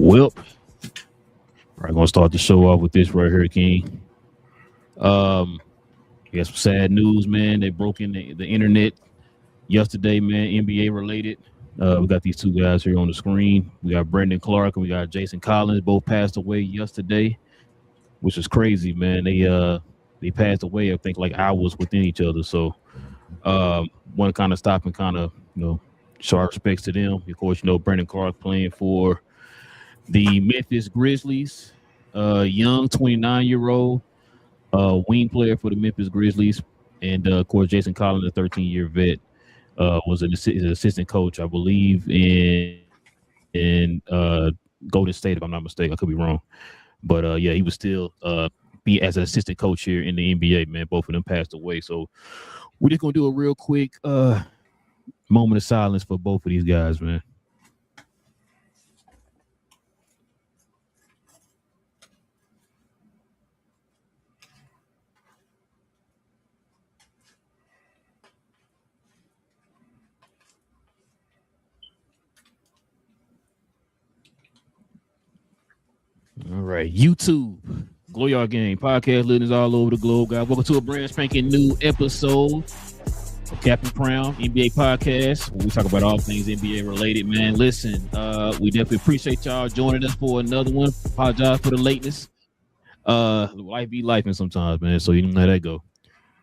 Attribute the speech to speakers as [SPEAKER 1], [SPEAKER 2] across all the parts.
[SPEAKER 1] Well, I'm gonna start the show off with this right here, King. Um, we got some sad news, man. They broke in the internet yesterday, man. NBA related. We got these two guys here on the screen. We got Brendan Clark and we got Jason Collins. Both passed away yesterday, which is crazy, man. They passed away, I think, like hours within each other. So, want to kind of stop and kind of show our respects to them. Of course, Brendan Clark playing for the Memphis Grizzlies, young 29-year-old wing player for the Memphis Grizzlies, and of course Jason Collins, a 13-year vet, was an assistant coach, I believe, in Golden State, if I'm not mistaken. I could be wrong, but yeah, he was still be as an assistant coach here in the NBA. Man, both of them passed away, so we're just gonna do a real quick moment of silence for both of these guys, man. All right, YouTube, Glow Yard Gang podcast, listeners all over the globe, guys. Welcome to a brand spanking new episode of Captain Crown NBA podcast, where we talk about all things NBA related. Man, listen, we definitely appreciate y'all joining us for another one. Apologize for the lateness. Life be life, and sometimes, man. So you know how that go.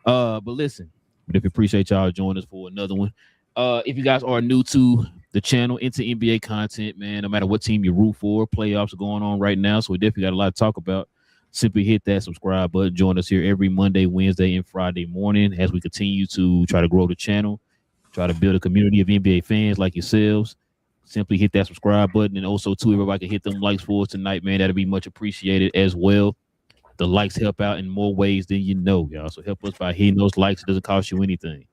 [SPEAKER 1] But listen, we definitely appreciate y'all joining us for another one. If you guys are new to the channel, into NBA content, man, no matter what team you root for, playoffs are going on right now, so we definitely got a lot to talk about. Simply hit that subscribe button. Join us here every Monday, Wednesday, and Friday morning as we continue to try to grow the channel, try to build a community of NBA fans like yourselves. Simply hit that subscribe button, and also too, everybody can hit them likes for us tonight, man. That'll be much appreciated as well. The likes help out in more ways than you know, y'all. So help us by hitting those likes. It doesn't cost you anything.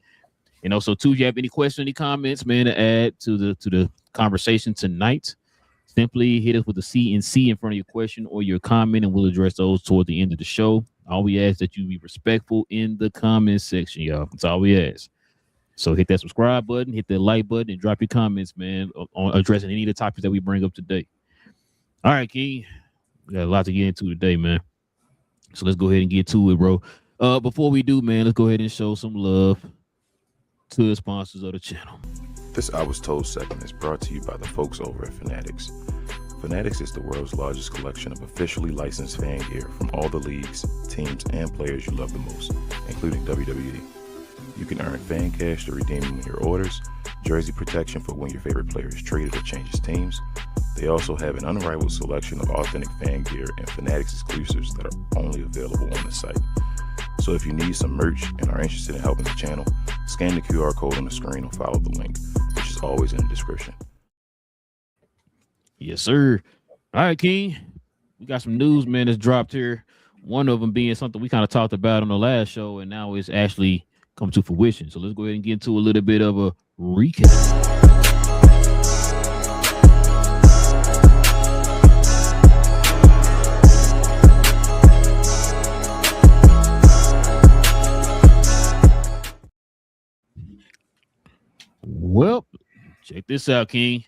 [SPEAKER 1] And also, too, if you have any questions, any comments, man, to add to the conversation tonight, simply hit us with the C and C in front of your question or your comment, and we'll address those toward the end of the show. All we ask that you be respectful in the comment section, y'all. That's all we ask. So hit that subscribe button, hit that like button, and drop your comments, man, on addressing any of the topics that we bring up today. All right, King, we got a lot to get into today, man. So let's go ahead and get to it, bro. Before we do, man, let's go ahead and show some love to the sponsors of the channel.
[SPEAKER 2] This I Was Told segment is brought to you by the folks over at Fanatics. Fanatics is the world's largest collection of officially licensed fan gear from all the leagues, teams, and players you love the most, including WWE. You can earn fan cash to redeem when your orders, jersey protection for when your favorite player is traded or changes teams. They also have an unrivaled selection of authentic fan gear and Fanatics exclusives that are only available on the site. So if you need some merch and are interested in helping the channel, scan the QR code on the screen or follow the link, which is always in the description.
[SPEAKER 1] Yes, sir. All right, King. We got some news, man, that's dropped here. One of them being something we kind of talked about on the last show, and now it's actually come to fruition. So let's go ahead and get into a little bit of a recap. Well, check this out, King.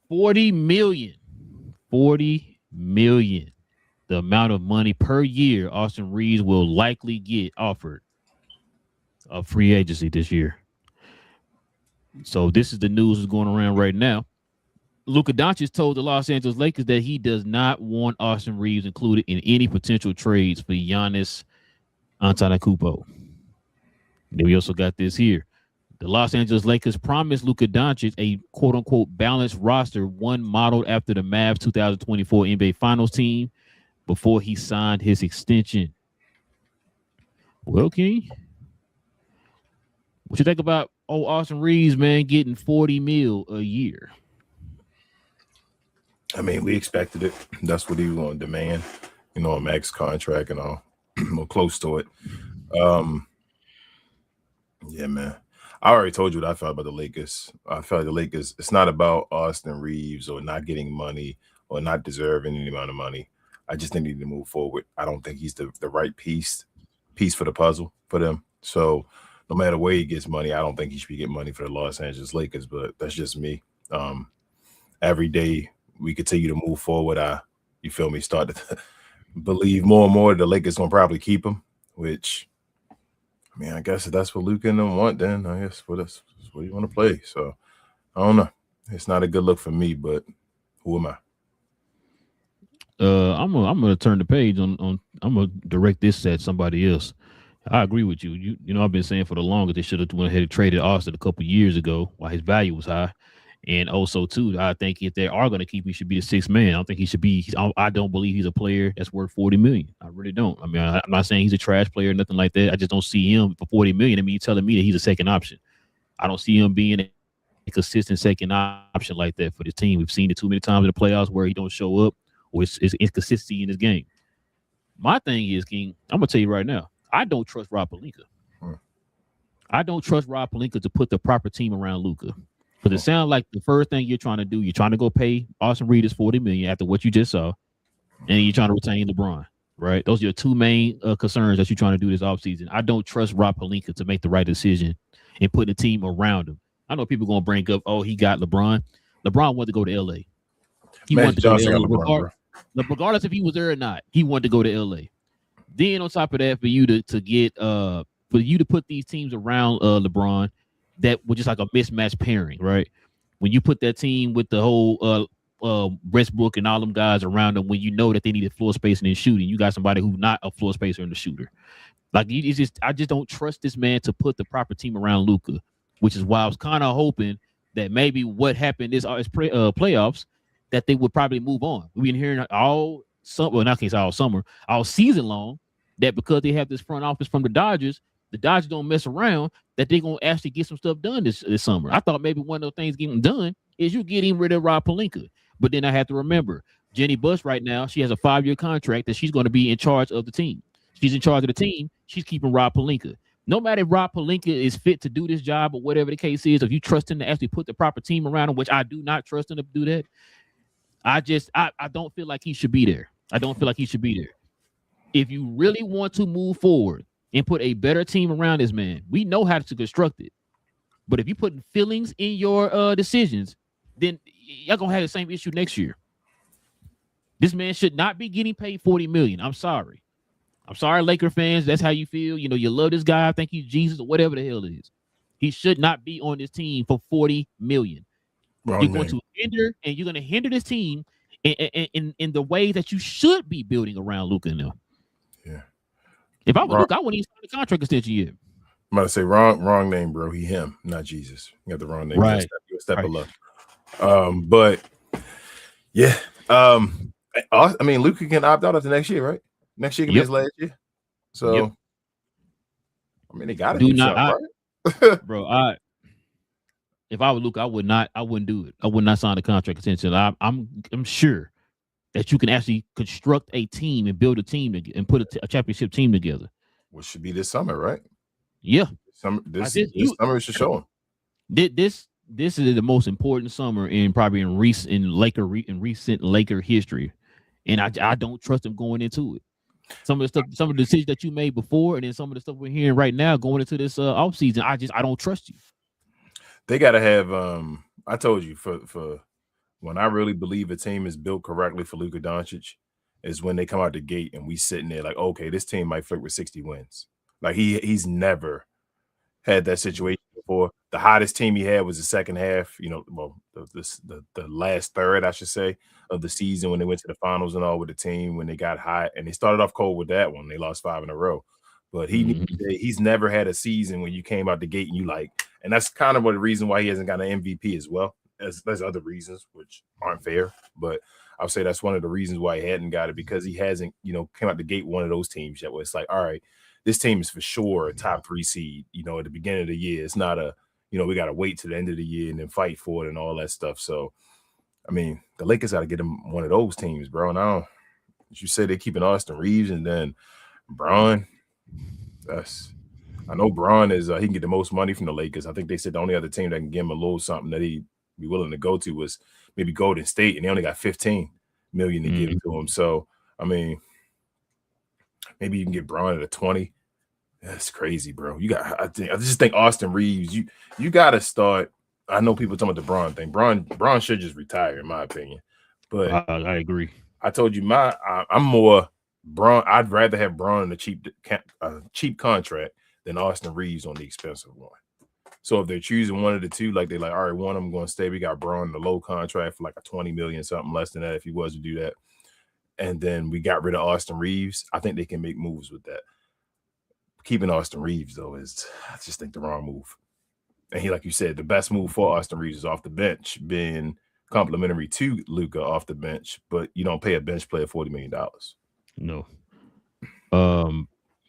[SPEAKER 1] 40 million. 40 million. The amount of money per year Austin Reeves will likely get offered of free agency this year. So this is the news that's going around right now. Luka Doncic told the Los Angeles Lakers that he does not want Austin Reeves included in any potential trades for Giannis Antetokounmpo. Then we also got this here. The Los Angeles Lakers promised Luka Doncic a quote-unquote balanced roster, one modeled after the Mavs 2024 NBA Finals team, before he signed his extension. Well, King, what you think about Austin Reeves, man, getting 40 mil a year?
[SPEAKER 2] I mean, we expected it. That's what he was going to demand, a max contract and all, or close to it. Yeah, man. I already told you what I felt about the Lakers. I felt like the Lakers, it's not about Austin Reeves or not getting money or not deserving any amount of money. I just think they need to move forward. I don't think he's the right piece for the puzzle for them. So no matter where he gets money, I don't think he should be getting money for the Los Angeles Lakers, but that's just me. Every day we continue to move forward, you feel me, start to believe more and more the Lakers gonna probably keep him, which I mean, I guess if that's what Luka and them want, then I guess what you want to play. So I don't know. It's not a good look for me, but who am I?
[SPEAKER 1] I'm gonna turn the page on I'm gonna direct this at somebody else. I agree with you. You know, I've been saying for the longest they should have went ahead and traded Austin a couple years ago while his value was high. And also, too, I think if they are going to keep him, he should be the sixth man. I don't think he should be. I don't believe he's a player that's worth $40 million. I really don't. I mean, I'm not saying he's a trash player or nothing like that. I just don't see him for $40 million. I mean, you're telling me that he's a second option. I don't see him being a consistent second option like that for this team. We've seen it too many times in the playoffs where he don't show up or it's inconsistency in his game. My thing is, King, I'm going to tell you right now, I don't trust Rob Pelinka. I don't trust Rob Pelinka to put the proper team around Luka. Because it sounds like the first thing you're trying to do, you're trying to go pay Austin Reeves $40 million after what you just saw, and you're trying to retain LeBron, right? Those are your two main concerns that you're trying to do this offseason. I don't trust Rob Pelinka to make the right decision and put the team around him. I know people are going to bring up, oh, he got LeBron. LeBron wanted to go to L.A. He wanted to go to L.A. Regardless if he was there or not, he wanted to go to L.A. Then on top of that, for you to put these teams around LeBron, that was just like a mismatched pairing, right? When you put that team with the whole Westbrook and all them guys around them, when you know that they needed floor spacing and shooting, you got somebody who's not a floor spacer and a shooter. Like I just don't trust this man to put the proper team around Luka, which is why I was kind of hoping that maybe what happened this playoffs that they would probably move on. We've been hearing all season long that because they have this front office from the Dodgers don't mess around, that they're going to actually get some stuff done this summer. I thought maybe one of the things getting done is you getting rid of Rob Pelinka. But then I have to remember, Jenny Buss right now, she has a 5-year contract that she's going to be in charge of the team. She's in charge of the team. She's keeping Rob Pelinka. No matter if Rob Pelinka is fit to do this job or whatever the case is, if you trust him to actually put the proper team around him, which I do not trust him to do that, I don't feel like he should be there. I don't feel like he should be there. If you really want to move forward and put a better team around this man, we know how to construct it. But if you put feelings in your decisions, then you're going to have the same issue next year. This man should not be getting paid $40 million. I'm sorry, Laker fans. That's how you feel. You know, you love this guy. I think he's Jesus or whatever the hell it is. He should not be on this team for $40 million. You're going to hinder this team in the way that you should be building around Luka now.
[SPEAKER 2] Yeah.
[SPEAKER 1] If I was Luka, I wouldn't even sign a contract extension yet.
[SPEAKER 2] I'm about to say wrong name, bro. Him, not Jesus. You got the wrong name.
[SPEAKER 1] Right.
[SPEAKER 2] You step below. But yeah. I mean, Luka can opt out after next year, right? Next year can be his last year. So I mean, they got to do something, right?
[SPEAKER 1] Bro, if I was Luka, I wouldn't do it. I would not sign a contract extension. I'm sure that you can actually construct a team and build a team and put a championship team together.
[SPEAKER 2] Which should be this summer, right?
[SPEAKER 1] Yeah.
[SPEAKER 2] This summer should show him.
[SPEAKER 1] This is the most important summer in recent Laker history, and I don't trust him going into it. Some of the decisions that you made before, and then some of the stuff we're hearing right now going into this offseason, I don't trust you.
[SPEAKER 2] They got to have. I told you for when I really believe a team is built correctly for Luka Doncic is when they come out the gate and we sitting there like, okay, this team might flirt with 60 wins. Like he's never had that situation before. The hottest team he had was the second half, the last third, I should say, of the season when they went to the finals and all with the team when they got hot. And they started off cold with that one. They lost 5 in a row. But he's never had a season when you came out the gate and you like, and that's kind of the reason why he hasn't got an MVP as well. There's other reasons which aren't fair, but I'll say that's one of the reasons why he hadn't got it, because he hasn't, came out the gate one of those teams yet where it's like, all right, this team is for sure a top 3 seed, at the beginning of the year. It's not we got to wait to the end of the year and then fight for it and all that stuff. So, I mean, the Lakers got to get him one of those teams, bro. And you say they're keeping Austin Reeves and then Bron. I know Bron is he can get the most money from the Lakers. I think they said the only other team that can give him a little something that he'd be willing to go to was maybe Golden State, and they only got $15 million to give to him. So, I mean, maybe you can get Bron at a 20. That's crazy, bro. I just think Austin Reeves, you got to start. I know people talking about the Bron thing. Bron should just retire, in my opinion. But
[SPEAKER 1] I agree.
[SPEAKER 2] I told you I'm more Braun. I'd rather have Braun in a cheap contract than Austin Reeves on the expensive one. So if they're choosing one of the two, like they're like, all right, one of them going to stay. We got Braun in the low contract for like a 20 million, something less than that if he was to do that. And then we got rid of Austin Reeves. I think they can make moves with that. Keeping Austin Reeves though is, I just think, the wrong move. And he, like you said, the best move for Austin Reeves is off the bench, being complimentary to Luka off the bench, but you don't pay a bench player $40 million.
[SPEAKER 1] No.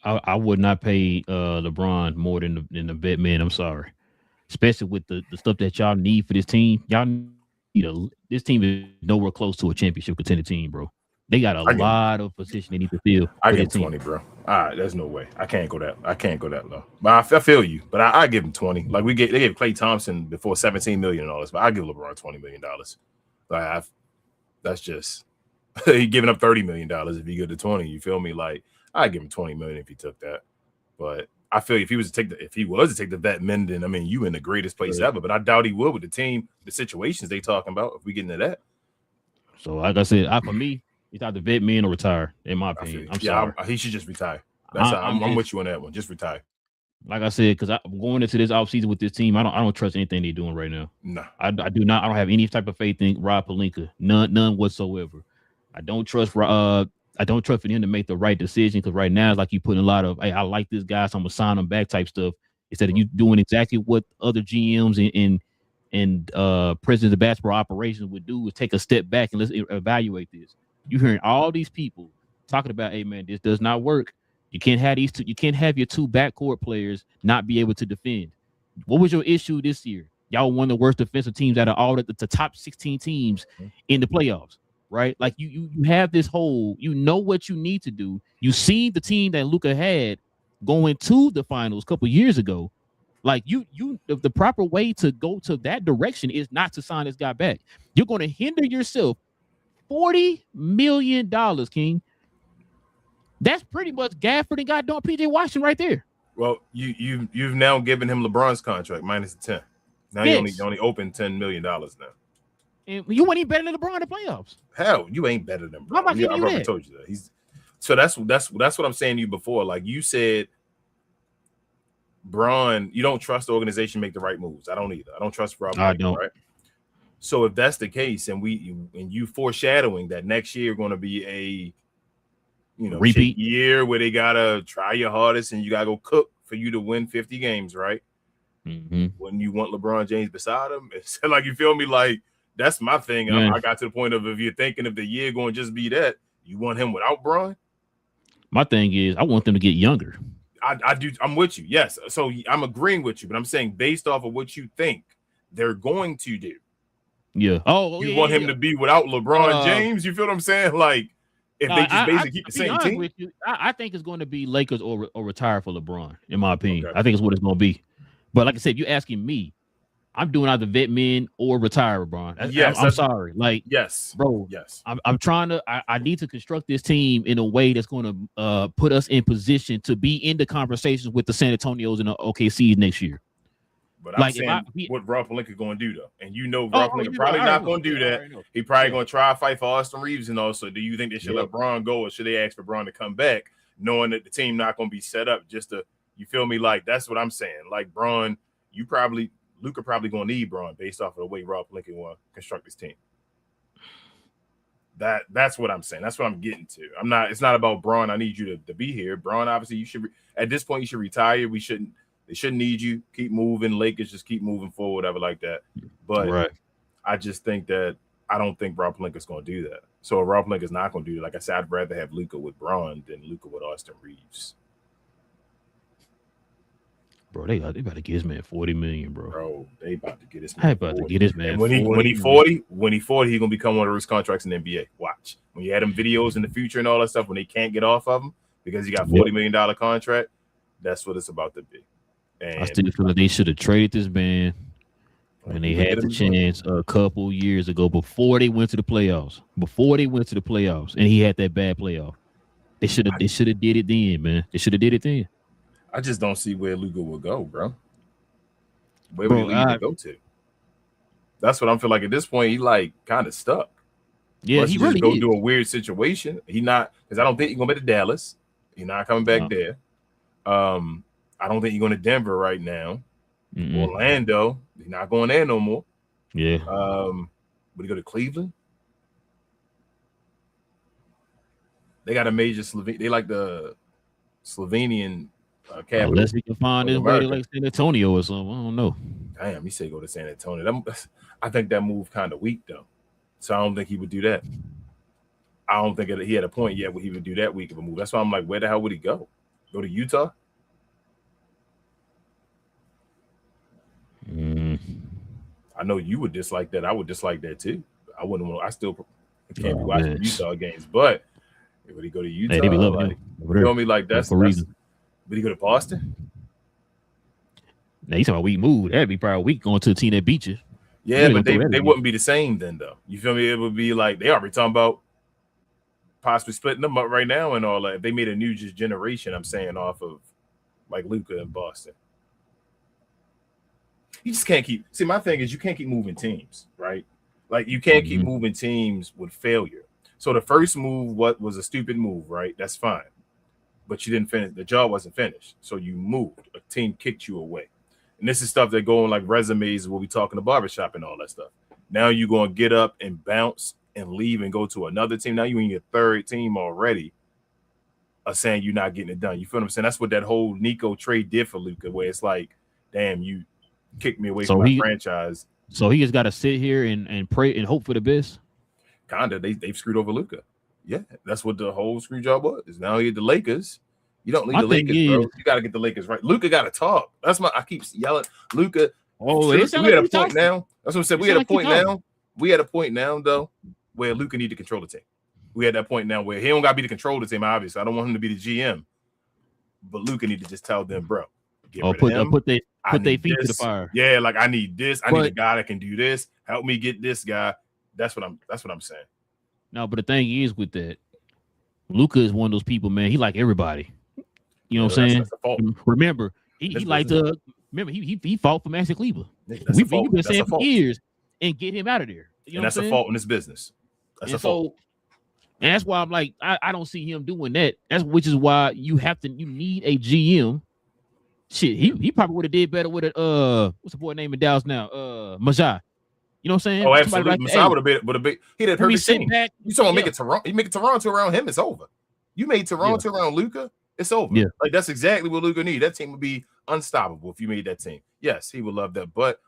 [SPEAKER 1] I would not pay LeBron more than the vet man. I'm sorry. Especially with the stuff that y'all need for this team. Y'all need this team is nowhere close to a championship contender team, bro. They got a lot of position they need to fill.
[SPEAKER 2] I give him 20, bro. All right, there's no way. I can't go that low. But I feel you. But I give him 20. Like they gave Klay Thompson before 17 million and all this, but I give LeBron $20 million. Like that's just he giving up $30 million if he get to 20. You feel me? Like I give him 20 million if he took that. But I feel if he was to take the vet Menden, I mean, you in the greatest place ever. But I doubt he would with the team, the situations they talking about. If we get into that,
[SPEAKER 1] so like I said, for me, he's either vet men or retire. In my opinion, I'm sorry.
[SPEAKER 2] He should just retire. I'm with you on that one. Just retire.
[SPEAKER 1] Like I said, because I'm going into this offseason with this team, I don't trust anything they're doing right now.
[SPEAKER 2] No,
[SPEAKER 1] I do not. I don't have any type of faith in Rob Pelinka. None whatsoever. I don't trust for him to make the right decision, because right now it's like you putting a lot of, hey, I like this guy, so I'm gonna sign him back type stuff, instead of you doing exactly what other GMs and presidents of basketball operations would do, is take a step back and let's evaluate this. You're hearing all these people talking about, hey man, this does not work. You can't have these two. You can't have your two backcourt players not be able to defend. What was your issue this year? Y'all one of the worst defensive teams out of all the top 16 teams in the playoffs, right? Like you have this whole, you know what you need to do. You see the team that Luka had going to the finals a couple years ago. Like the proper way to go to that direction is not to sign this guy back. You're going to hinder yourself. $40 million, King. That's pretty much Gafford and goddamn PJ Washington right there.
[SPEAKER 2] Well, you've now given him LeBron's contract minus the 10. Now you only open $10 million now.
[SPEAKER 1] And you ain't even better than LeBron in the playoffs.
[SPEAKER 2] Hell, you ain't better than LeBron.
[SPEAKER 1] I've
[SPEAKER 2] already told you that. So that's what I'm saying to you before. Like you said, Bron, you don't trust the organization make the right moves. I don't either. I don't trust Rob.
[SPEAKER 1] I don't.
[SPEAKER 2] Right? So if that's the case, and you foreshadowing that next year going to be a repeat year where they gotta try your hardest and you gotta go cook for you to win 50 games, right?
[SPEAKER 1] Mm-hmm.
[SPEAKER 2] When you want LeBron James beside him, it's like, you feel me? Like that's my thing. I got to the point of, if you're thinking of the year going to just be that, you want him without Bron.
[SPEAKER 1] My thing is, I want them to get younger.
[SPEAKER 2] I do. I'm with you. Yes. So I'm agreeing with you, but I'm saying based off of what you think they're going to do.
[SPEAKER 1] Yeah.
[SPEAKER 2] You want him to be without LeBron James? You feel what I'm saying? Like, if they just basically keep the same team?
[SPEAKER 1] With you, I think it's going to be Lakers or retire for LeBron, in my opinion. Okay. I think it's what it's going to be. But like I said, you're asking me, I'm doing either vet men or retire LeBron.
[SPEAKER 2] Yes,
[SPEAKER 1] I'm sorry. Like,
[SPEAKER 2] yes,
[SPEAKER 1] bro.
[SPEAKER 2] Yes.
[SPEAKER 1] I'm trying to, I need to construct this team in a way that's going to put us in position to be in the conversations with the San Antonios and the OKCs next year.
[SPEAKER 2] But I'm saying what Rob Pelinka going to do, though. And Rob Pelinka probably not going to do that. He probably going to try to fight for Austin Reeves. And also, do you think they should let Bron go, or should they ask for Bron to come back, knowing that the team not going to be set up just to, you feel me? Like, that's what I'm saying. Like, Bron, Luka probably going to need Bron based off of the way Rob Pelinka want to construct his team. That's what I'm saying. That's what I'm getting to. It's not about Bron. I need you to be here. Bron, obviously, you should, at this point, you should retire. They shouldn't need you. Keep moving. Lakers just keep moving forward, whatever like that. But I just think that I don't think Rob Pelinka is going to do that. So if Rob Pelinka is not going to do that, like I said, I'd rather have Luka with Bron than Luka with Austin Reeves.
[SPEAKER 1] Bro, they about to get this man $40 million, bro.
[SPEAKER 2] Bro, they about to get this man.
[SPEAKER 1] And
[SPEAKER 2] when he 40, he's gonna become one of those contracts in the NBA. Watch. When you had them videos in the future and all that stuff, when they can't get off of them because he got $40 million contract, that's what it's about to be. And
[SPEAKER 1] I still feel like they should have traded this man when they had the chance a couple years ago before they went to the playoffs. And he had that bad playoff. They should have did it then, man. They should have did it then.
[SPEAKER 2] I just don't see where Luka will go, bro. Where would he go to? That's what I'm feeling like at this point. He like kind of stuck.
[SPEAKER 1] Yeah,
[SPEAKER 2] Unless
[SPEAKER 1] he
[SPEAKER 2] you just
[SPEAKER 1] really
[SPEAKER 2] go
[SPEAKER 1] is.
[SPEAKER 2] do a weird situation. He not because I don't think he's gonna be to Dallas. He's not coming back there. I don't think he's going to Denver right now. Orlando, he's not going there no more.
[SPEAKER 1] Yeah.
[SPEAKER 2] Would he go to Cleveland? They got a major They like the Slovenian capital.
[SPEAKER 1] Unless he can find his way to like San Antonio or something. I don't know.
[SPEAKER 2] Damn, he said go to San Antonio. I think that move kind of weak though. So I don't think he would do that. I don't think he had a point yet where he would do that weak of a move. That's why I'm like, where the hell would he go? Go to Utah? I know you would dislike that. I would dislike that too. I wouldn't want. I still can't be watching Utah games, but would he go to Utah?
[SPEAKER 1] Hey, they be loving him.
[SPEAKER 2] You know me like that's for reason. Would he go to Boston?
[SPEAKER 1] Now you talking about weak move? That'd be probably weak going to a team that beat you.
[SPEAKER 2] Yeah, but they wouldn't be the same then though. You feel me? It would be like they already talking about possibly splitting them up right now and all that. If they made a new generation, I'm saying off of like Luka in Boston. You just can't keep. See, my thing is you can't keep moving teams, right? Like you can't keep moving teams with failure. So the first move, what was a stupid move, right? That's fine, but you didn't finish. The job wasn't finished, so you moved. A team kicked you away, and this is stuff that go on like resumes. We'll be talking to barbershop and all that stuff. Now you're gonna get up and bounce and leave and go to another team. Now you in your third team already. Saying you're not getting it done. You feel what I'm saying? That's what that whole Nico trade did for Luka, where it's like, damn, you kicked me away from my franchise.
[SPEAKER 1] So he just got to sit here and pray and hope for the best.
[SPEAKER 2] Kinda, they've screwed over Luka. Yeah, that's what the whole screw job was. Now you're the Lakers. You don't need the Lakers, bro. You got to get the Lakers right. Luka got to talk. I keep yelling, Luka.
[SPEAKER 1] Oh,
[SPEAKER 2] we had a point now. That's what I said. We had a point now. We had a point now though where Luka need to control the team. We had that point now where he don't got to be the control of the team. Obviously, I don't want him to be the GM, but Luka need to just tell them, bro.
[SPEAKER 1] Put their feet to the fire.
[SPEAKER 2] Yeah, like I need this. I need a guy that can do this. Help me get this guy. That's what I'm saying.
[SPEAKER 1] No, but the thing is with that, Luka is one of those people, man. He like everybody. You know what I'm saying?
[SPEAKER 2] That's the fault.
[SPEAKER 1] Remember, he liked to remember he fought for Master Cleaver. We've been saying for years and get him out of there. You know
[SPEAKER 2] that's a fault in this business. That's a fault.
[SPEAKER 1] And that's why I'm like, I don't see him doing that. Which is why you need a GM. Shit, he probably would have did better with it. What's the boy name in Dallas now? Majai. You know what I'm saying?
[SPEAKER 2] Oh, absolutely. Majai would have been. He did a perfect team. You talking make it Toronto? You make it Toronto around him, it's over. You made Toronto around Luka, it's over. Yeah. Like that's exactly what Luka need. That team would be unstoppable if you made that team. Yes, he would love that, but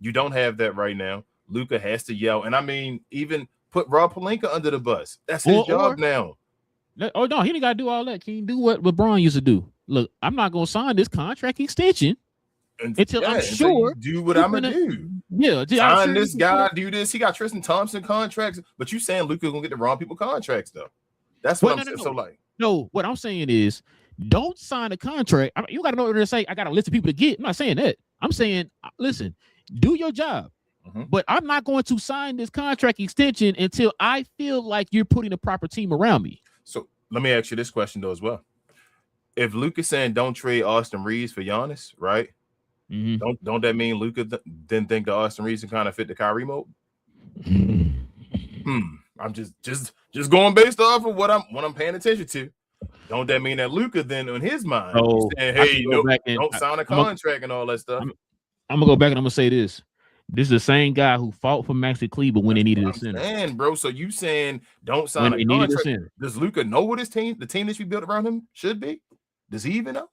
[SPEAKER 2] you don't have that right now. Luka has to yell, and I mean, even put Rob Pelinka under the bus. That's his job now.
[SPEAKER 1] Oh no, he didn't got to do all that. Can you do what LeBron used to do? Look, I'm not gonna sign this contract extension until I'm sure
[SPEAKER 2] do what I'm gonna do.
[SPEAKER 1] Yeah,
[SPEAKER 2] sign this guy, do this. He got Tristan Thompson contracts, but you saying Luka gonna get the wrong people contracts though? That's what I'm saying. So like,
[SPEAKER 1] no, what I'm saying is, don't sign a contract. You gotta know what to say. I got a list of people to get. I'm not saying that. I'm saying, listen, do your job. But I'm not going to sign this contract extension until I feel like you're putting the proper team around me.
[SPEAKER 2] So let me ask you this question though as well. If Luka's saying don't trade Austin Reeves for Giannis, right? Don't that mean Luka didn't think the Austin Reeves can kind of fit the Kyrie mode? I'm just going based off of what I'm paying attention to. Don't that mean that Luka then in his mind saying, hey, don't sign a contract and all that stuff?
[SPEAKER 1] I'm gonna go back and I'm gonna say this. This is the same guy who fought for Maxi Kleber when they needed a center.
[SPEAKER 2] Man, bro, so you saying don't sign a contract? Does Luka know what the team that you built around him should be? Does he even know?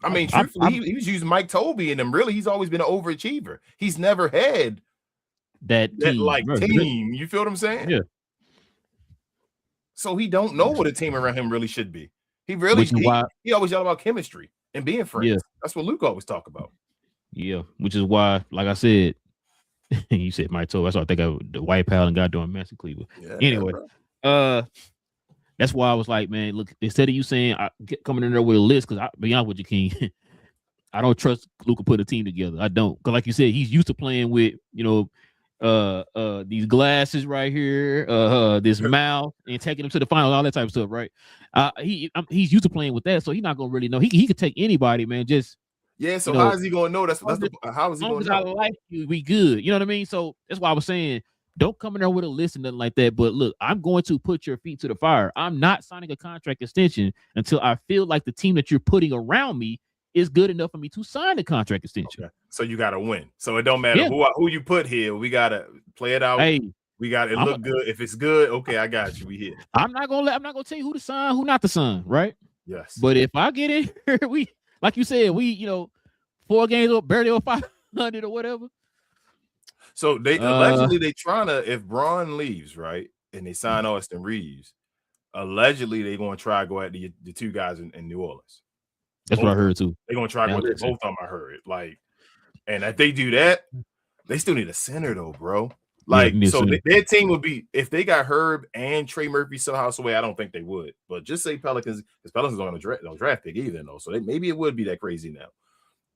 [SPEAKER 2] I mean, truthfully, he was using Mike Tobey in them. Really, he's always been an overachiever. He's never had that team. You feel what I'm saying?
[SPEAKER 1] Yeah.
[SPEAKER 2] So he don't know what a team around him really should be. He always yell about chemistry and being friends. Yeah. That's what Luka always talk about.
[SPEAKER 1] Yeah, which is why, like I said, you said Mike Tobey. That's why I think of the White Pal and got doing Master Cleaver. Yeah, anyway, that's why I was like, man, look, instead of you saying coming in there with a list, because I'll be honest with you, King, I don't trust Luka put a team together. I don't, because like you said, he's used to playing with these glasses right here, this mouth, and taking them to the final, all that type of stuff, right? He's used to playing with that, so he's not gonna really know. He could take anybody, man. Just
[SPEAKER 2] so how is he gonna know? How is he gonna know?
[SPEAKER 1] I like you, we good. You know what I mean? So that's why I was saying, Don't come in there with a list and nothing like that. But look, I'm going to put your feet to the fire. I'm not signing a contract extension until I feel like the team that you're putting around me is good enough for me to sign the contract extension.
[SPEAKER 2] Okay. So you got to win. So it don't matter who you put here. We got to play it out.
[SPEAKER 1] Hey,
[SPEAKER 2] we got it look good. If it's good, okay, I got you. We here.
[SPEAKER 1] I'm not gonna tell you who to sign, who not to sign, right?
[SPEAKER 2] Yes.
[SPEAKER 1] But if I get in here, we like you said, 4 games or barely over 500 or whatever.
[SPEAKER 2] So they allegedly they trying to, if Braun leaves, right, and they sign Austin Reeves, allegedly they're gonna try to go at the 2 guys in New Orleans.
[SPEAKER 1] That's what I heard too.
[SPEAKER 2] They're gonna try to go at both of them. I heard and if they do that, they still need a center though, bro. Their team would be, if they got Herb and Trey Murphy somehow away. I don't think they would, but just say Pelicans, because Pelicans don't have no draft pick either, though. So maybe it would be that crazy now.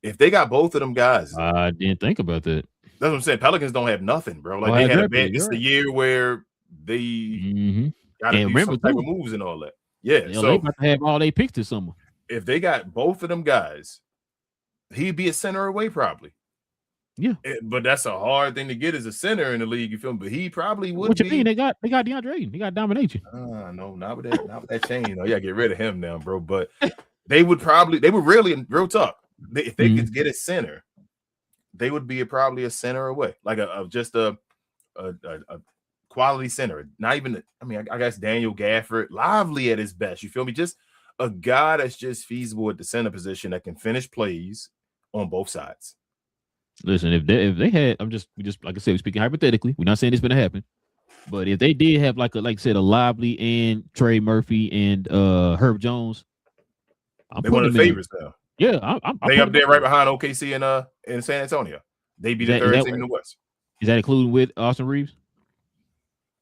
[SPEAKER 2] If they got both of them guys,
[SPEAKER 1] I didn't think about that.
[SPEAKER 2] That's what I'm saying. Pelicans don't have nothing, bro. Like they had a bad. It's the year where they got to do some type of moves and all that. Yeah, so
[SPEAKER 1] they about to have all they picks this summer.
[SPEAKER 2] If they got both of them guys, he'd be a center away probably.
[SPEAKER 1] Yeah,
[SPEAKER 2] but that's a hard thing to get as a center in the league. You feel me? But he probably would.
[SPEAKER 1] What you mean? They got DeAndre Ayton. He got domination.
[SPEAKER 2] No, not with that chain. You gotta get rid of him now, bro. But they would really real talk. If they could get a center, they would be probably a center away, like just a quality center. Not even. I guess Daniel Gafford, lively at his best. You feel me? Just a guy that's just feasible at the center position that can finish plays on both sides.
[SPEAKER 1] Listen, if they had, we just like I said, we're speaking hypothetically. We're not saying it's going to happen, but if they did have like I said, a Lively and Trey Murphy and Herb Jones,
[SPEAKER 2] they one of the favorites now.
[SPEAKER 1] Yeah,
[SPEAKER 2] they up there right behind OKC and in San Antonio. They be the third team in the West.
[SPEAKER 1] Is that including with Austin Reeves?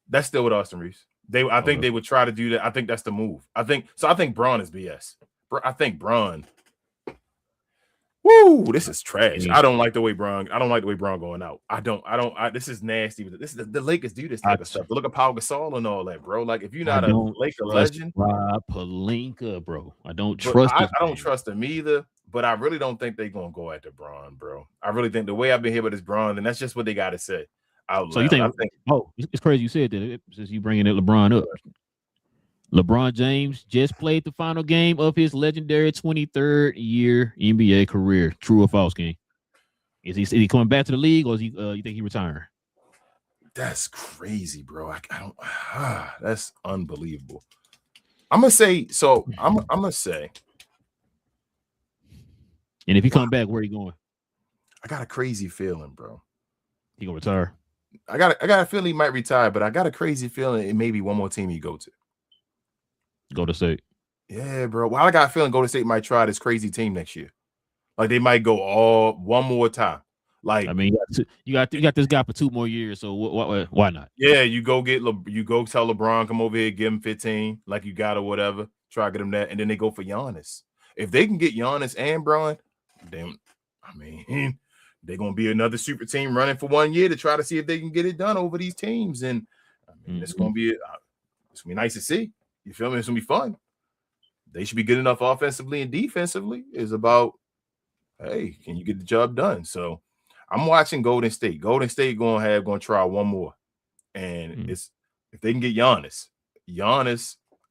[SPEAKER 2] That's still with Austin Reeves. I think they would try to do that. I think that's the move. I think Braun is BS. I think Braun. Woo! This is trash. I don't like the way Braun going out. This is nasty. This is the Lakers do this type of stuff. Look at Paul Gasol and all that, bro. Like if you're not a Laker legend,
[SPEAKER 1] Rob Pelinka, bro. I don't trust.
[SPEAKER 2] I don't trust him either. But I really don't think they're gonna go after Braun, bro. I really think the way I've been here with this Braun, and that's just what they got to say.
[SPEAKER 1] So you think? It's crazy you said that since you bringing it LeBron up. LeBron James just played the final game of his legendary 23rd year NBA career. True or false, King? Is he coming back to the league, or is he? You think he retiring?
[SPEAKER 2] That's crazy, bro. I don't. That's unbelievable. I'm gonna say. So I'm gonna say.
[SPEAKER 1] And if he come back, where he going?
[SPEAKER 2] I got a crazy feeling, bro.
[SPEAKER 1] He gonna retire.
[SPEAKER 2] I got a feeling he might retire, but I got a crazy feeling it may be one more team he go to.
[SPEAKER 1] Go to State.
[SPEAKER 2] Yeah, bro. Well, I got a feeling Golden State might try this crazy team next year. Like they might go one more time. Like
[SPEAKER 1] you got this guy for 2 more years, so why not?
[SPEAKER 2] Yeah, you go tell LeBron come over here, give him 15, like you got or whatever. Try to get him that, and then they go for Giannis. If they can get Giannis and Braun, then they're gonna be another super team running for 1 year to try to see if they can get it done over these teams, and it's gonna be nice to see. You feel me? It's gonna be fun. They should be good enough offensively and defensively. It's about, hey, can you get the job done? So I'm watching Golden State. Golden State gonna try one more, and it's if they can get Giannis.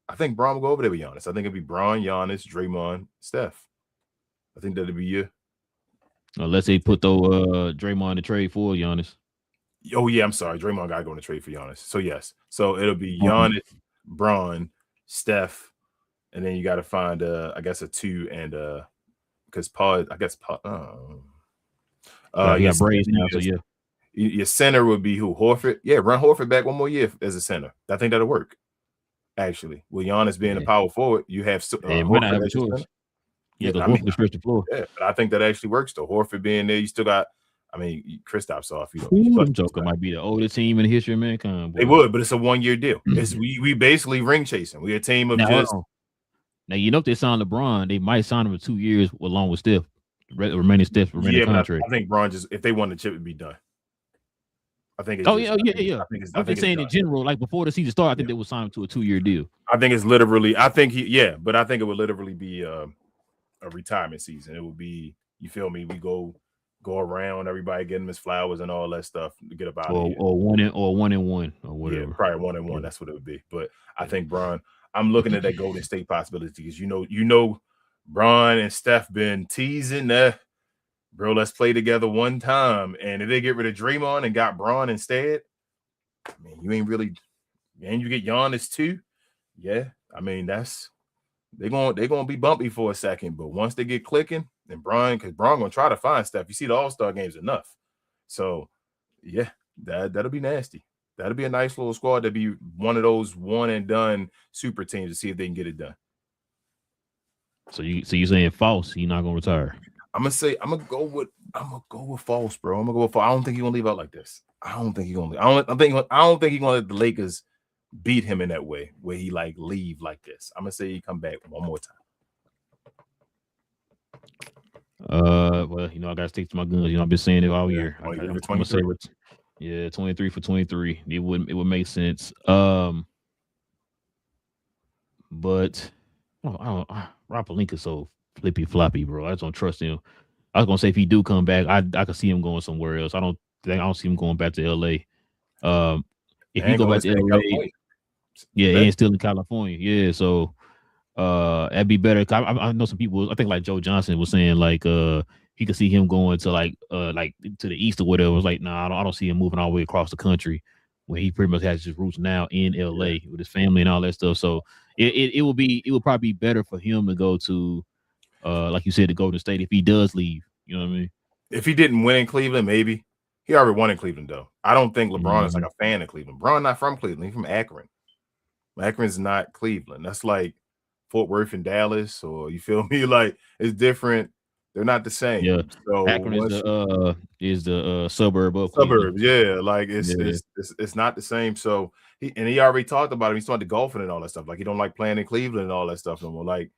[SPEAKER 2] I think Braun will go over there with Giannis. I think it'll be Braun, Giannis, Draymond, Steph. I think that'll be you.
[SPEAKER 1] Unless they put Draymond in the trade for Giannis.
[SPEAKER 2] Oh yeah, I'm sorry. Draymond got to go in the trade for Giannis. So yes, so it'll be Giannis, Braun, Steph, and then you got to find I guess a 2 and because Paul, I guess Paul.
[SPEAKER 1] You got Braves now, so yeah.
[SPEAKER 2] Your center would be who? Horford. Yeah, run Horford back 1 more year as a center. I think that'll work. Actually, with Giannis being a power forward, you have
[SPEAKER 1] Horford as a center. Yeah, the Horford stretch the floor.
[SPEAKER 2] Yeah, but I think that actually works though. Horford being there, you still got. Kristaps off.
[SPEAKER 1] Joker might be the oldest team in the history of mankind. Boy.
[SPEAKER 2] They would, but it's a 1 year deal. We basically ring chasing. We're a team of now,
[SPEAKER 1] if they sign LeBron, they might sign him for 2 years along with Steph. Remaining contract.
[SPEAKER 2] I think Braun if they won the chip, it'd be done. I think it's
[SPEAKER 1] yeah. I'm just saying in general, like before the season started, I think they would sign him to a 2 year deal.
[SPEAKER 2] I think it's literally. But I think it would literally be a retirement season. It would be. You feel me? We go go around everybody, get him his flowers and all that stuff to get up out of here.
[SPEAKER 1] Or 1-1 or whatever.
[SPEAKER 2] Yeah, probably 1-1. Yeah. That's what it would be. But I think Bron. I'm looking at that Golden State possibility because you know, Bron and Steph been teasing that. Bro, let's play together one time. And if they get rid of Draymond and got Bron instead, I mean, you ain't really, and you get Giannis too. Yeah, I mean they're gonna be bumpy for a second, but once they get clicking, and because Bron gonna try to find Steph. You see the All-Star games enough, so yeah, that'll be nasty. That'll be a nice little squad. That'll be one of those one and done super teams to see if they can get it done.
[SPEAKER 1] So you saying false? He's not gonna retire.
[SPEAKER 2] I'm gonna go with false, bro. I'm gonna go with false. I don't think he's gonna leave out like this. I don't think he's gonna. I don't think he's gonna let the Lakers beat him in that way, where he like leave like this. I'm gonna say he come back one more time.
[SPEAKER 1] Well, you know, I gotta stick to my guns. You know, I've been saying it all year. I'm gonna say, 23 for 23. It would make sense. But I don't Rob Pelinka so flippy floppy, bro. I just don't trust him. I was gonna say if he do come back, I could see him going somewhere else. I don't see him going back to LA. If he go back to LA, and still in California, yeah. So that'd be better. I know some people. I think like Joe Johnson was saying like he could see him going to like to the east or whatever. It was like I don't see him moving all the way across the country when he pretty much has his roots now in LA with his family and all that stuff. So it would probably be better for him to go to like you said, the Golden State if he does leave. You know what I mean?
[SPEAKER 2] If he didn't win in Cleveland, maybe. He already won in Cleveland, though. I don't think LeBron is like a fan of Cleveland. LeBron not from Cleveland. He's from Akron. Akron's not Cleveland. That's like Fort Worth and Dallas, or you feel me? Like it's different. They're not the same.
[SPEAKER 1] Yeah.
[SPEAKER 2] So
[SPEAKER 1] Akron is the suburb of
[SPEAKER 2] Cleveland. Yeah. Like it's not the same. So he already talked about it. He started golfing and all that stuff. Like he don't like playing in Cleveland and all that stuff no more. Like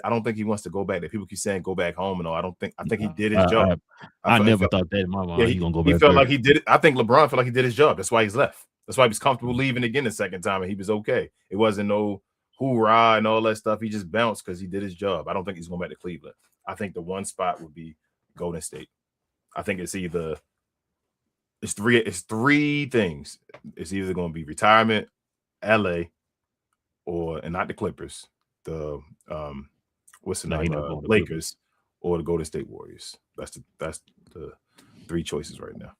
[SPEAKER 2] I don't think he wants to go back there. People keep saying go back home and all. I think he did his job.
[SPEAKER 1] I never thought that in my mind.
[SPEAKER 2] Yeah,
[SPEAKER 1] he's gonna go back.
[SPEAKER 2] He felt like he did it. I think LeBron felt like he did his job. That's why he's left. That's why he was comfortable leaving again the second time, and he was okay. It wasn't no hoorah and all that stuff. He just bounced because he did his job. I don't think he's going back to Cleveland. I think the one spot would be Golden State. I think it's three things. It's either going to be retirement, LA, and not the Clippers. The what's the name? Lakers or the Golden State Warriors. That's the three choices right now.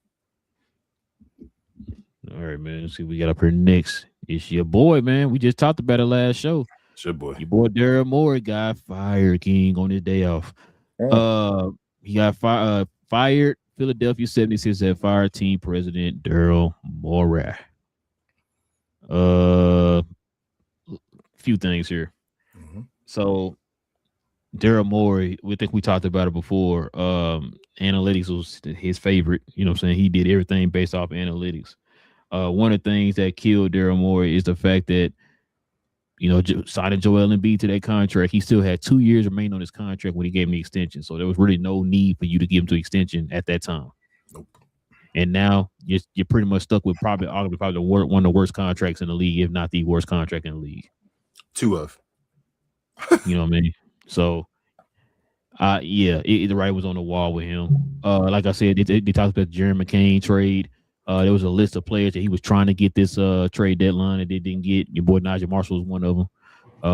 [SPEAKER 1] All right, man. Let's see what we got up here next. It's your boy, man. We just talked about it last show.
[SPEAKER 2] It's your boy.
[SPEAKER 1] Your boy Daryl Morey got fired, King, on his day off. He got fired. Philadelphia 76 had fired team president Daryl Morey. Few things here. Mm-hmm. So Daryl Morey, we think we talked about it before. Analytics was his favorite. You know what I'm saying? He did everything based off analytics. One of the things that killed Daryl Morey is the fact that, you know, signing Joel Embiid to that contract, he still had 2 years remaining on his contract when he gave him the extension. So there was really no need for you to give him to extension at that time. Nope. And now you're pretty much stuck with probably one of the worst contracts in the league, if not the worst contract in the league.
[SPEAKER 2] Two of.
[SPEAKER 1] You know what I mean? So, the writing was on the wall with him. Like I said, they talked about the Jerry McCain trade. There was a list of players that he was trying to get this trade deadline and they didn't get. Your boy Nigel Marshall was one of them.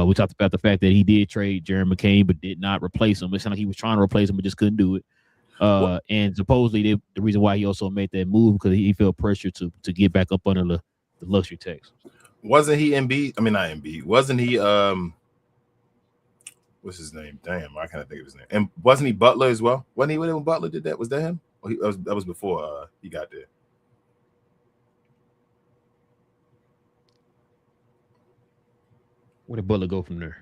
[SPEAKER 1] We talked about the fact that he did trade Jerry McCain but did not replace him. It sounded like he was trying to replace him but just couldn't do it. And supposedly the reason why he also made that move because he felt pressure to get back up under the luxury tax.
[SPEAKER 2] Wasn't he Embiid? I mean, not Embiid. Wasn't he what's his name? Damn, I can't think of his name. And wasn't he Butler as well? Wasn't he when Butler did that? Was that him? Or that was before he got there.
[SPEAKER 1] Where did Butler go from there?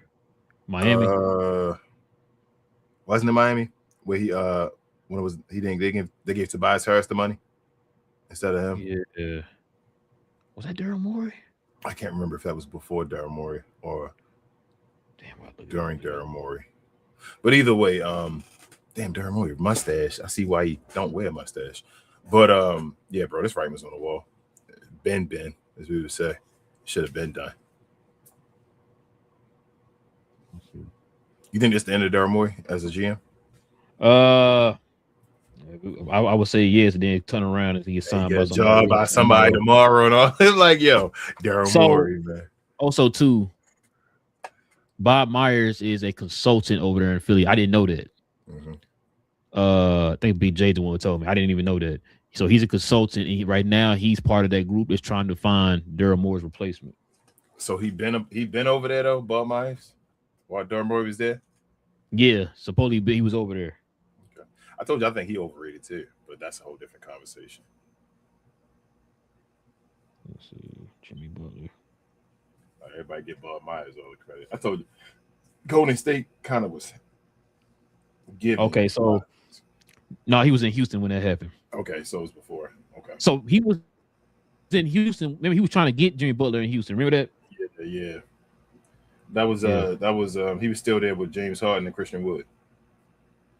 [SPEAKER 1] Miami.
[SPEAKER 2] Wasn't it Miami where he when it was he didn't they gave Tobias Harris the money instead of him?
[SPEAKER 1] Yeah. Was that Daryl Morey?
[SPEAKER 2] I can't remember if that was before Daryl Morey or during Daryl Morey. But either way, Daryl Morey mustache. I see why he don't wear a mustache. But yeah, bro, this writing was on the wall. Ben, as we would say, should have been done. You think it's the end of Daryl Morey as a GM?
[SPEAKER 1] I would say yes, and then turn around and get
[SPEAKER 2] He
[SPEAKER 1] signed
[SPEAKER 2] get
[SPEAKER 1] by
[SPEAKER 2] a job by
[SPEAKER 1] somebody
[SPEAKER 2] somebody
[SPEAKER 1] else.
[SPEAKER 2] tomorrow and all. It's like, yo, Daryl
[SPEAKER 1] So
[SPEAKER 2] Morey, man.
[SPEAKER 1] also too, Bob Myers is a consultant over there in Philly. I didn't know that.
[SPEAKER 2] Mm-hmm.
[SPEAKER 1] I think BJ the one who told me. I didn't even know that. So he's a consultant, and right now he's part of that group that's trying to find Daryl Moore's replacement.
[SPEAKER 2] So he been over there though, Bob Myers, while Daryl Morey was there.
[SPEAKER 1] Yeah, supposedly he was over there.
[SPEAKER 2] Okay. I told you I think he overrated too, but that's a whole different conversation.
[SPEAKER 1] Let's see, Jimmy Butler.
[SPEAKER 2] Everybody get Bob Myers all the credit. I told you, Golden State kind of was giving.
[SPEAKER 1] Okay, so no, he was in Houston when that happened.
[SPEAKER 2] Okay, so it was before. Okay,
[SPEAKER 1] so he was in Houston. Maybe he was trying to get Jimmy Butler in Houston. Remember that?
[SPEAKER 2] yeah. That was he was still there with James Harden and Christian Wood.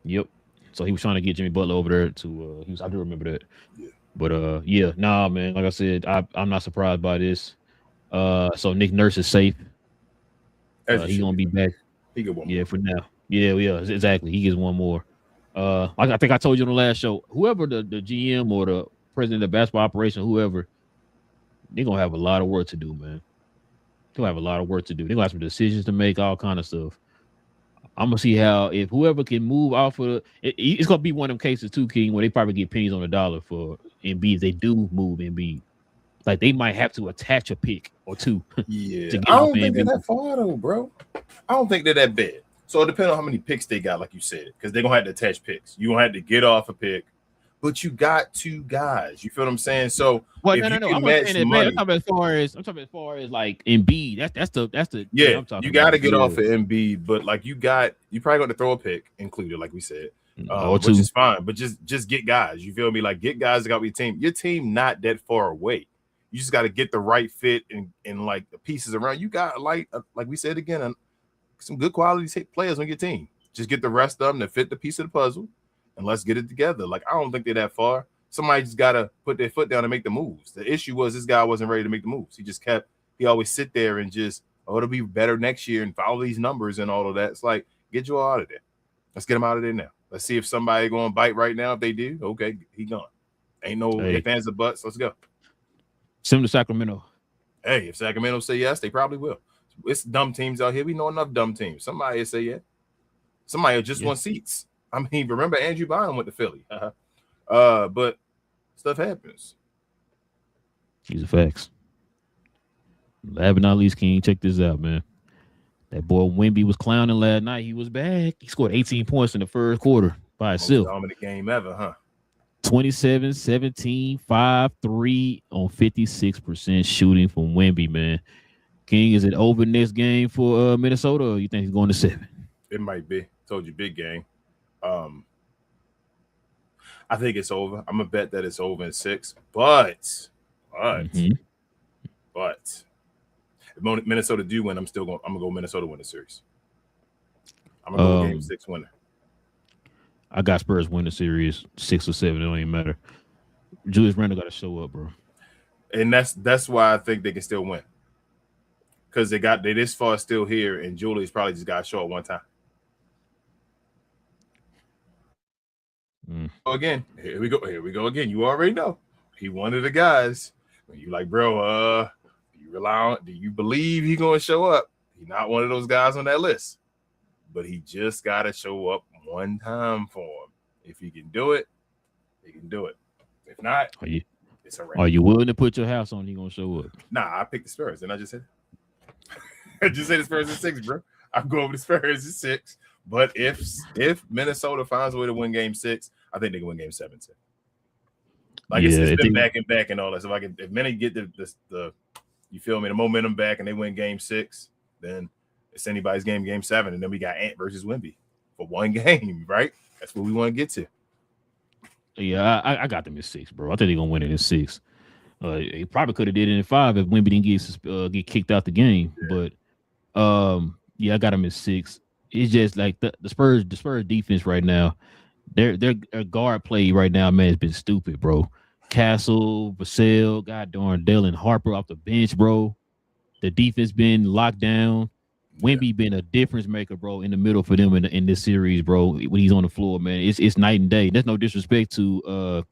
[SPEAKER 1] Yep. So he was trying to get Jimmy Butler over there to I do remember that.
[SPEAKER 2] Yeah.
[SPEAKER 1] But yeah, nah, man. Like I said, I'm not surprised by this. So Nick Nurse is safe. He's gonna be back.
[SPEAKER 2] He get one more.
[SPEAKER 1] Yeah, for now. Yeah, exactly. He gets one more. Like I think I told you on the last show, whoever the GM or the president of basketball operation, whoever, they're gonna have a lot of work to do, man. They'll have a lot of work to do. They're gonna have some decisions to make, all kind of stuff. I'm gonna see how if whoever can move off of it's gonna be one of them cases too, King, where they probably get pennies on the dollar for Embiid if they do move Embiid. Like they might have to attach a pick or two.
[SPEAKER 2] Yeah, I don't think they're that far though, bro. I don't think they're that bad. So it depends on how many picks they got, like you said, because they're gonna have to attach picks. You gonna have to get off a pick, but you got two guys. You feel what I'm saying? So
[SPEAKER 1] no. I'm talking as far as like Embiid. That's the
[SPEAKER 2] yeah.
[SPEAKER 1] I'm talking
[SPEAKER 2] you got to
[SPEAKER 1] about.
[SPEAKER 2] get off of Embiid, but like you probably got to throw a pick included, like we said,
[SPEAKER 1] or two.
[SPEAKER 2] which is fine. But just get guys. You feel me? Like get guys that got your team. Your team not that far away. You just got to get the right fit and like the pieces around. You got like we said again, some good quality players on your team. Just get the rest of them to fit the piece of the puzzle, and let's get it together. Like I don't think they're that far. Somebody just got to put their foot down and make the moves. The issue was this guy wasn't ready to make the moves. He always sit there and just, it'll be better next year and follow these numbers and all of that. It's like, get you all out of there. Let's get him out of there now. Let's see if somebody going to bite right now. If they do, okay, he gone. Ain't no ifs, ands, or buts. Let's go.
[SPEAKER 1] Similar to Sacramento.
[SPEAKER 2] Hey, if Sacramento say yes, they probably will. It's dumb teams out here. We know enough dumb teams. Somebody will say yeah. Somebody will just want seats. I mean, remember Andrew Bynum went to Philly. But stuff happens.
[SPEAKER 1] These are facts. Last but not least, King, check this out, man. That boy Wemby was clowning last night. He was back. He scored 18 points in the first quarter by himself.
[SPEAKER 2] Most dominant game ever, huh?
[SPEAKER 1] 27, 17, 5, 3 on 56% shooting from Wemby, man. King, is it over next game for Minnesota, or you think he's going to 7?
[SPEAKER 2] It might be. Told you, big game. I think it's over. I'm gonna bet that it's over in 6. But if Minnesota do win, I'm gonna go Minnesota win the series. I'm gonna go game 6 winner.
[SPEAKER 1] I got Spurs win the series 6 or 7. It don't even matter. Julius Randle got to show up, bro.
[SPEAKER 2] And that's why I think they can still win. Because they this far still here, and Julius probably just got to show up one time. Again, here we go again. You already know he one of the guys. When you like, bro, do you believe he's gonna show up? He's not one of those guys on that list, but he just gotta show up one time for him. If he can do it, he can do it. If not, it's a wrap.
[SPEAKER 1] Are you willing to put your house on? He gonna show up?
[SPEAKER 2] Nah, I picked the Spurs, and I just said, I just said the Spurs at 6, bro. I'm going with the Spurs at 6. But if Minnesota finds a way to win game 6, I think they can win game 7 too. Like it's been back and back and all that. So if many get the you feel me, the momentum back and they win game 6, then it's anybody's game 7, and then we got Ant versus Wemby for one game, right? That's what we want to get to.
[SPEAKER 1] Yeah, I got them at 6, bro. I think they're gonna win it in 6. He probably could have did it in 5 if Wemby didn't get kicked out the game. Yeah. But I got them at 6. It's just like the Spurs defense right now. Their guard play right now, man, has been stupid, bro. Castle, Vassell, God darn, Dalen Harper off the bench, bro. The defense been locked down. Wemby been a difference maker, bro, in the middle for them in this series, bro. When he's on the floor, man, it's night and day. There's no disrespect to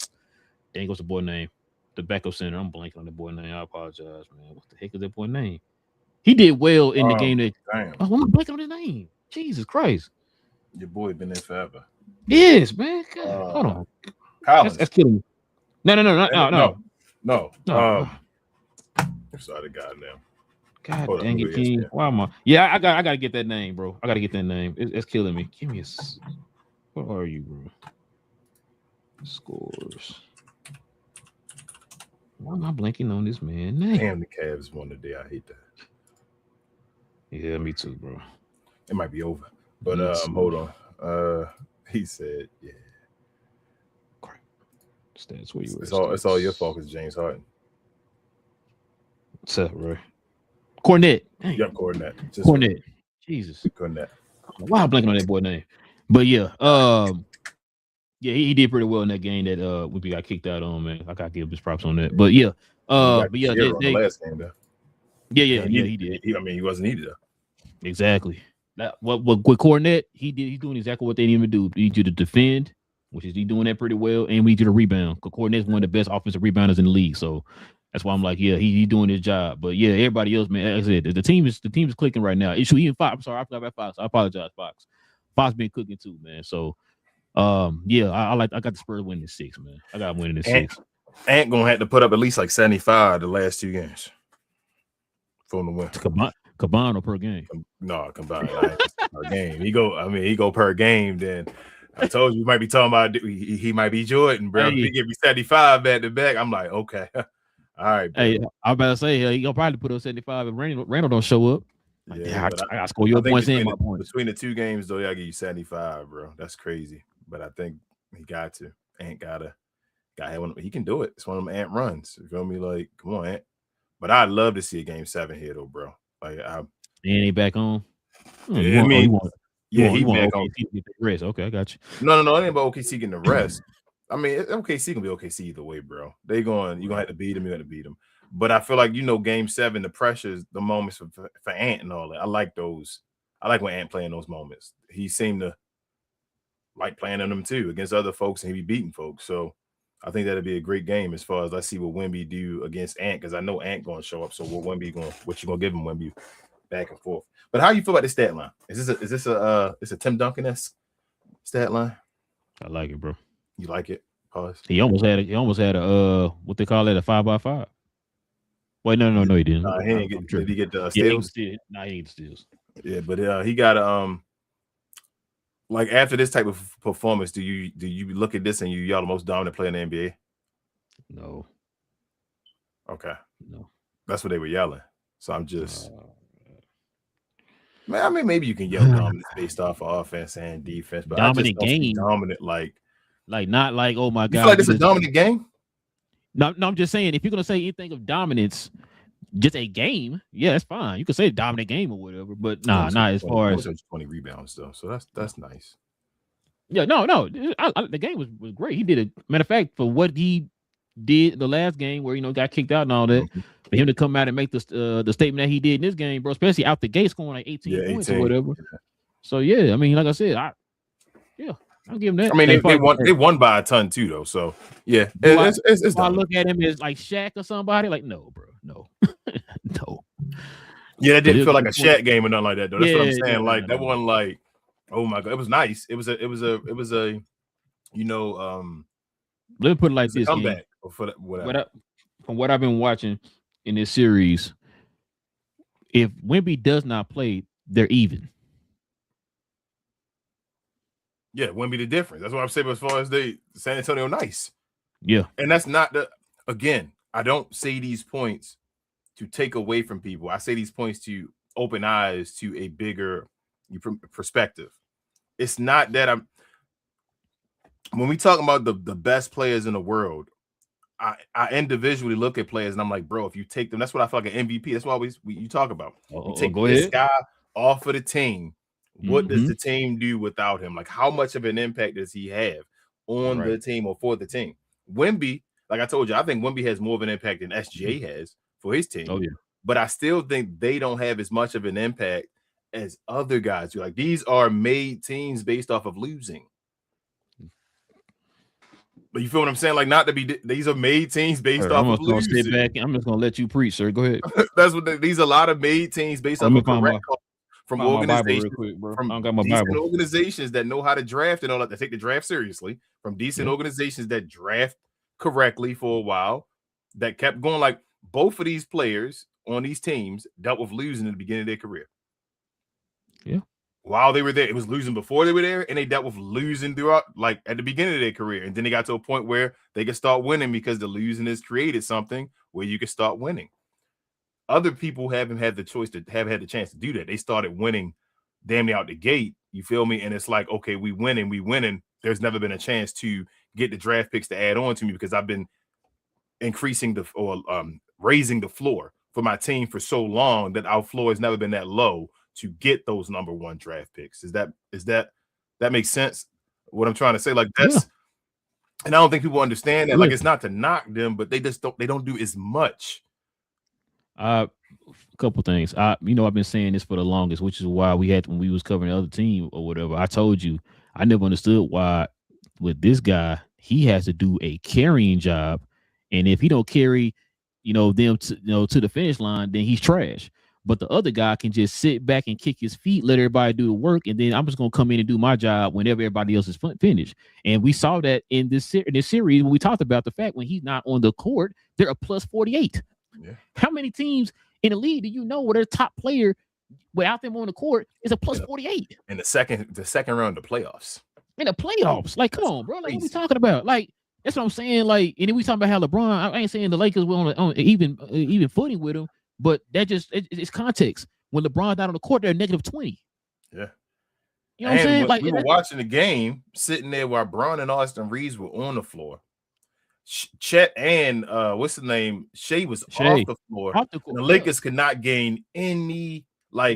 [SPEAKER 1] dang, what's the boy name? The backup center. I'm blanking on the boy name. I apologize, man. What the heck is that boy name? He did well in the game.
[SPEAKER 2] Damn.
[SPEAKER 1] Oh, I'm blanking on his name. Jesus Christ.
[SPEAKER 2] Your boy been there forever.
[SPEAKER 1] Yes, man. God, hold on.
[SPEAKER 2] Collins.
[SPEAKER 1] That's killing me. No.
[SPEAKER 2] Sorry, goddamn.
[SPEAKER 1] God dang it, King. Why am I? Yeah, I gotta get that name, bro. I gotta get that name. It's killing me. Give me a. Where are you, bro? Scores. Why am I blanking on this man name?
[SPEAKER 2] Damn, the Cavs won today. I hate that.
[SPEAKER 1] Yeah, me too, bro.
[SPEAKER 2] It might be over, but hold on. He said, yeah.
[SPEAKER 1] Stats where you
[SPEAKER 2] it's all your fault, because James Harden.
[SPEAKER 1] What's up, bro? Cornette.
[SPEAKER 2] Yep, Cornette.
[SPEAKER 1] Cornette. Jesus.
[SPEAKER 2] Cornette.
[SPEAKER 1] Why I'm blanking on that boy name? But yeah, yeah, he did pretty well in that game that we got kicked out on, man. I gotta give his props on that. But yeah,
[SPEAKER 2] the last game though.
[SPEAKER 1] Yeah, he did.
[SPEAKER 2] He wasn't needed though.
[SPEAKER 1] Exactly. With Cornette, he's doing exactly what they need him to do. He need you to defend, which is he doing that pretty well, and we need you to rebound. Because Cornette's one of the best offensive rebounders in the league. So that's why I'm like, yeah, he's doing his job. But yeah, everybody else, man, like I said, the team is clicking right now. It's even Fox. I'm sorry, I forgot about Fox. I apologize, Fox. Fox been cooking too, man. So yeah, I got the Spurs winning in 6, man. I got winning in 6.
[SPEAKER 2] Ant gonna have to put up at least like 75 the last 2 games for him to win.
[SPEAKER 1] Combined or per game?
[SPEAKER 2] No, combined. Per game. He go per game. Then I told you, we might be talking about he might be Jordan, bro. Hey. If he give me 75 back to back, I'm like, okay, all right. Bro.
[SPEAKER 1] Hey, I'm about to say he gonna probably put up 75 if Randall don't show up. Yeah, I gotta score your points and my points.
[SPEAKER 2] Between the 2 games, though, I give you 75, bro. That's crazy. But I think he got to. Ant gotta have one. He can do it. It's one of them Ant runs. You feel me? Like, come on, Ant. But I'd love to see a game 7 here, though, bro. Like,
[SPEAKER 1] he back on.
[SPEAKER 2] He back on.
[SPEAKER 1] Get the rest. Okay, I got you.
[SPEAKER 2] No. It ain't about OKC getting the rest. I mean, OKC can be OKC either way, bro. You're gonna have to beat him. You're gonna beat him. But I feel like, game 7, the pressures, the moments for Ant and all that. I like those. I like when Ant playing those moments. He seemed to like playing in them too against other folks, and he be beating folks. So I think that'd be a great game as far as I see what Wemby do against Ant, because I know Ant gonna show up. So what you gonna give him, Wemby, back and forth. But how you feel about the stat line? Is this a Tim Duncan-esque stat line?
[SPEAKER 1] I like it, bro.
[SPEAKER 2] You like it? Pause.
[SPEAKER 1] He almost had a what they call it, a 5x5. Wait, no, he didn't.
[SPEAKER 2] Did he get the steals?
[SPEAKER 1] He didn't get the steals.
[SPEAKER 2] Yeah, but he got like after this type of performance, do you look at this and y'all the most dominant player in the NBA?
[SPEAKER 1] No.
[SPEAKER 2] Okay.
[SPEAKER 1] No.
[SPEAKER 2] That's what they were yelling. So I'm just man, I mean, maybe you can yell dominance based off of offense and defense, but
[SPEAKER 1] dominant game.
[SPEAKER 2] Dominant,
[SPEAKER 1] like not like, oh my God.
[SPEAKER 2] You feel like this is a dominant game?
[SPEAKER 1] No, I'm just saying, if you're gonna say anything of dominance, just a game, yeah, that's fine. You can say dominant game or whatever, but not as far as
[SPEAKER 2] 20 rebounds though. So that's nice.
[SPEAKER 1] Yeah, no, the game was great. He did a matter of fact for what he did the last game where got kicked out and all that. For him to come out and make the statement that he did in this game, bro, especially out the gate scoring like 18 points or whatever. Yeah. So yeah, I mean, like I said, I'll give him that.
[SPEAKER 2] I mean, they won by a ton too, though. So yeah, it's
[SPEAKER 1] I look at him as like Shaq or somebody. Like, no, bro, no. No.
[SPEAKER 2] Yeah, it didn't feel like a Shaq game or nothing like that, though. That's what I'm saying. Like that one, like, oh my God, it was nice. It was a let
[SPEAKER 1] me put it like this.
[SPEAKER 2] Comeback for whatever.
[SPEAKER 1] From what I've been watching in this series, if Wemby does not play, they're even.
[SPEAKER 2] Yeah, Wemby the difference. That's what I'm saying as far as San Antonio nice.
[SPEAKER 1] Yeah.
[SPEAKER 2] And that's not again, I don't say these points to take away from people. I say these points to open eyes to a bigger perspective. It's not that when we talk about the best players in the world, I individually look at players and I'm like, bro, if you take them, that's what I feel like an MVP. That's what you talk about. You take this guy off of the team. What does the team do without him? Like, how much of an impact does he have on the team or for the team? Wemby, like I told you, I think Wemby has more of an impact than SGA has for his team.
[SPEAKER 1] Oh, yeah.
[SPEAKER 2] But I still think they don't have as much of an impact as other guys do. Like, these are made teams based off of losing. But you feel what I'm saying? Like, not to be, these are made teams based off of losing.
[SPEAKER 1] Sit back. I'm just gonna let you preach, sir. Go ahead.
[SPEAKER 2] That's what these are, a lot of made teams based off of correct call from organizations,
[SPEAKER 1] real quick, bro.
[SPEAKER 2] from
[SPEAKER 1] I don't got my
[SPEAKER 2] decent
[SPEAKER 1] Bible.
[SPEAKER 2] organizations that know how to draft and all that. They take the draft seriously. From decent organizations that draft correctly for a while, that kept going. Like, both of these players on these teams dealt with losing in the beginning of their career.
[SPEAKER 1] Yeah.
[SPEAKER 2] While they were there, it was losing before they were there, and they dealt with losing throughout, like at the beginning of their career. And then they got to a point where they could start winning because the losing has created something where you can start winning. Other people haven't had the choice to have had the chance to do that. They started winning damn near out the gate. You feel me? And it's like, okay, we winning. There's never been a chance to get the draft picks to add on to me because I've been increasing raising the floor for my team for so long that our floor has never been that low to get those number one draft picks. That makes sense? What I'm trying to say, like, that's, and I don't think people understand that. Like, it's not to knock them, but they don't do as much.
[SPEAKER 1] A couple things. I've been saying this for the longest, which is why when we was covering the other team or whatever, I told you I never understood why with this guy he has to do a carrying job, and if he don't carry, them to the finish line, then he's trash. But the other guy can just sit back and kick his feet, let everybody do the work, and then I'm just gonna come in and do my job whenever everybody else is finished. And we saw that in this series when we talked about the fact when he's not on the court, they're a plus 48. Yeah. How many teams in the league do you know where their top player without them on the court is a plus 48?
[SPEAKER 2] In the second round of the playoffs.
[SPEAKER 1] In the playoffs, like, come on, bro. Like, what we talking about? Like, that's what I'm saying. Like, and then we talking about how LeBron. I ain't saying the Lakers were on even footing with him. But that it's context. When LeBron's not on the court, they're negative 20.
[SPEAKER 2] Yeah.
[SPEAKER 1] You know what I'm saying? Like,
[SPEAKER 2] we were watching the game, sitting there while Bron and Austin Reeves were on the floor. Chet and what's the name? Shea was off the floor. The Lakers could not gain any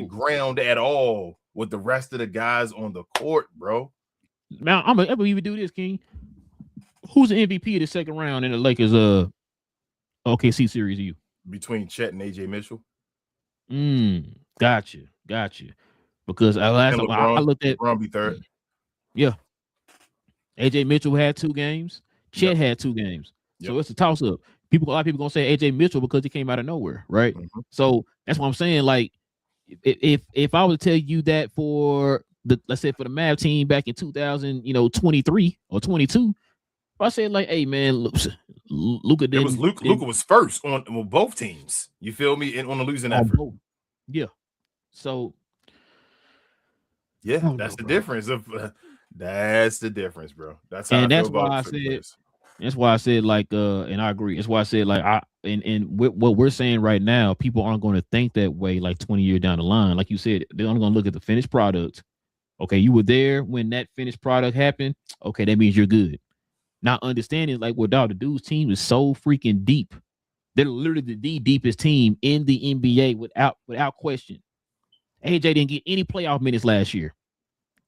[SPEAKER 2] ground at all with the rest of the guys on the court, bro.
[SPEAKER 1] Now I'm gonna even do this, King. Who's the MVP of the second round in the Lakers OKC series? You
[SPEAKER 2] between Chet and AJ Mitchell.
[SPEAKER 1] Gotcha. Because I looked at
[SPEAKER 2] LeBron be third.
[SPEAKER 1] Yeah. AJ Mitchell had 2 games. Chet had 2 games. So it's a toss up. A lot of people gonna say AJ Mitchell because he came out of nowhere, right? Mm-hmm. So that's what I'm saying. Like, if I were to tell you that for let's say for the Mavs team back in 2023 or 22. I said, like, hey man, Luka didn't.
[SPEAKER 2] Luka was first on both teams. You feel me? And on the losing effort.
[SPEAKER 1] Yeah. So.
[SPEAKER 2] Yeah, that's the difference. That's the difference, bro. That's how. And that's why I said.
[SPEAKER 1] That's why I said, like, and I agree. That's why I said, like, and what we're saying right now, people aren't going to think that way. Like 20 years down the line, like you said, they're only going to look at the finished product. Okay, you were there when that finished product happened. Okay, that means you're good. Not understanding, like, well, dog, the dude's team is so freaking deep. They're literally the deepest team in the NBA without question. AJ didn't get any playoff minutes last year.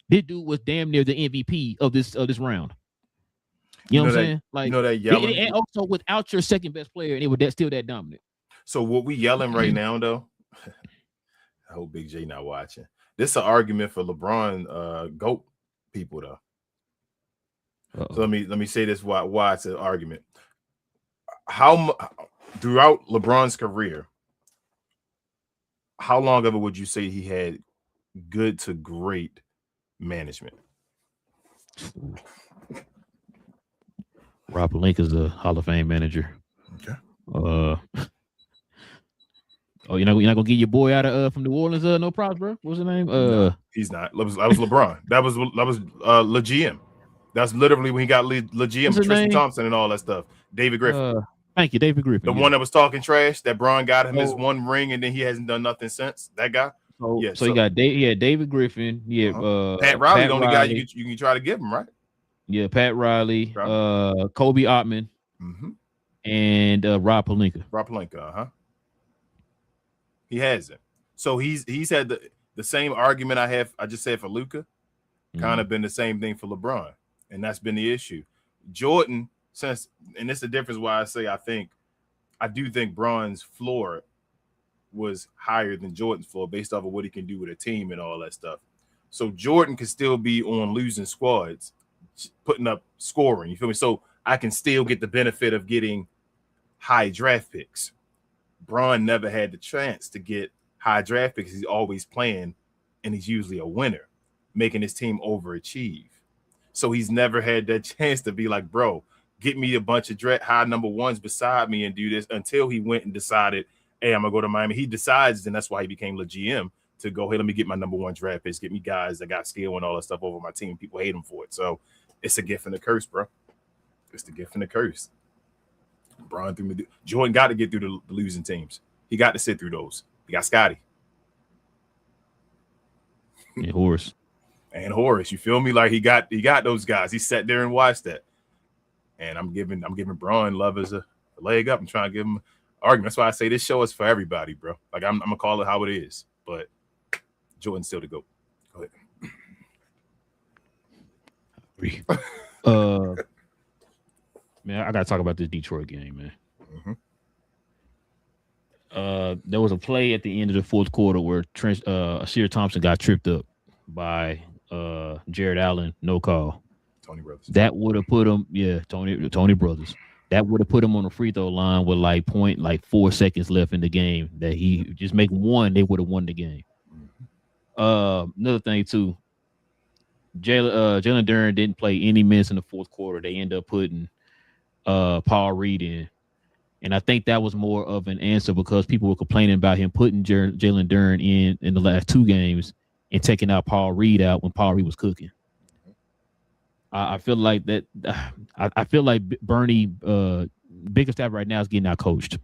[SPEAKER 1] This dude was damn near the MVP of this round. You know what I'm saying? Like,
[SPEAKER 2] that yelling.
[SPEAKER 1] And also without your second best player, and it was still that dominant.
[SPEAKER 2] So what we yelling right now, though, I hope Big J not watching. This is an argument for LeBron GOAT people, though. Uh-oh. So let me say this why it's an argument. How throughout LeBron's career, how long of it would you say he had good to great management?
[SPEAKER 1] Rob Pelinka is a Hall of Fame manager.
[SPEAKER 2] Okay.
[SPEAKER 1] You're not gonna get your boy out of from New Orleans? No props, bro. What's his name?
[SPEAKER 2] No, he's not. That was LeBron. that was Le GM. That's literally when he got Le GM, Tristan Thompson and all that stuff. David Griffin.
[SPEAKER 1] Thank you, David Griffin.
[SPEAKER 2] The one that was talking trash. That Bron got him his one ring, and then he hasn't done nothing since. That guy.
[SPEAKER 1] So he had David Griffin. Yeah,
[SPEAKER 2] Pat Riley, the only guy you can try to give him, right?
[SPEAKER 1] Yeah, Pat Riley, Kobe Ottman, and Rob Pelinka.
[SPEAKER 2] Rob Pelinka, He hasn't. So he's had the same argument I just said for Luka, kind of been the same thing for LeBron, and that's been the issue. Jordan, and it's the difference why I say I do think Bron's floor was higher than Jordan's floor based off of what he can do with a team and all that stuff. So Jordan can still be on losing squads, putting up scoring. You feel me? So I can still get the benefit of getting high draft picks. Bron never had the chance to get high draft picks. He's always playing, and he's usually a winner, making his team overachieve. So he's never had that chance to be like, bro, get me a bunch of high number ones beside me and do this, until he went and decided, hey, I'm going to go to Miami. He decides, and that's why he became the GM, to go, hey, let me get my number one draft picks, get me guys that got skill and all that stuff over my team. People hate him for it. So it's a gift and a curse, bro. It's the gift and the curse. Bron through Jordan got to get through the losing teams. He got to sit through those. He got Scotty.
[SPEAKER 1] And Horace.
[SPEAKER 2] And Horace, you feel me? Like he got those guys. He sat there and watched that. And I'm giving Bron love as a leg up. I'm trying to give him an argument. That's why I say this show is for everybody, bro. Like I'm gonna call it how it is. But Jordan's still the GOAT. Go
[SPEAKER 1] ahead. Man, I gotta talk about this Detroit game, man. There was a play at the end of the fourth quarter where Asir Thompson got tripped up by Jared Allen, no call.
[SPEAKER 2] Tony Brothers.
[SPEAKER 1] That would have put him, Tony Brothers. That would have put him on the free throw line with like 4 seconds left in the game. That he just make one, they would have won the game. Another thing too, Jalen Duren didn't play any minutes in the fourth quarter. They end up putting Paul Reed in. And I think that was more of an answer because people were complaining about him putting Jalen Duren in the last 2 games and taking out Paul Reed out when Paul Reed was cooking. I feel like that. I feel like Bernie, biggest staff right now, is getting out coached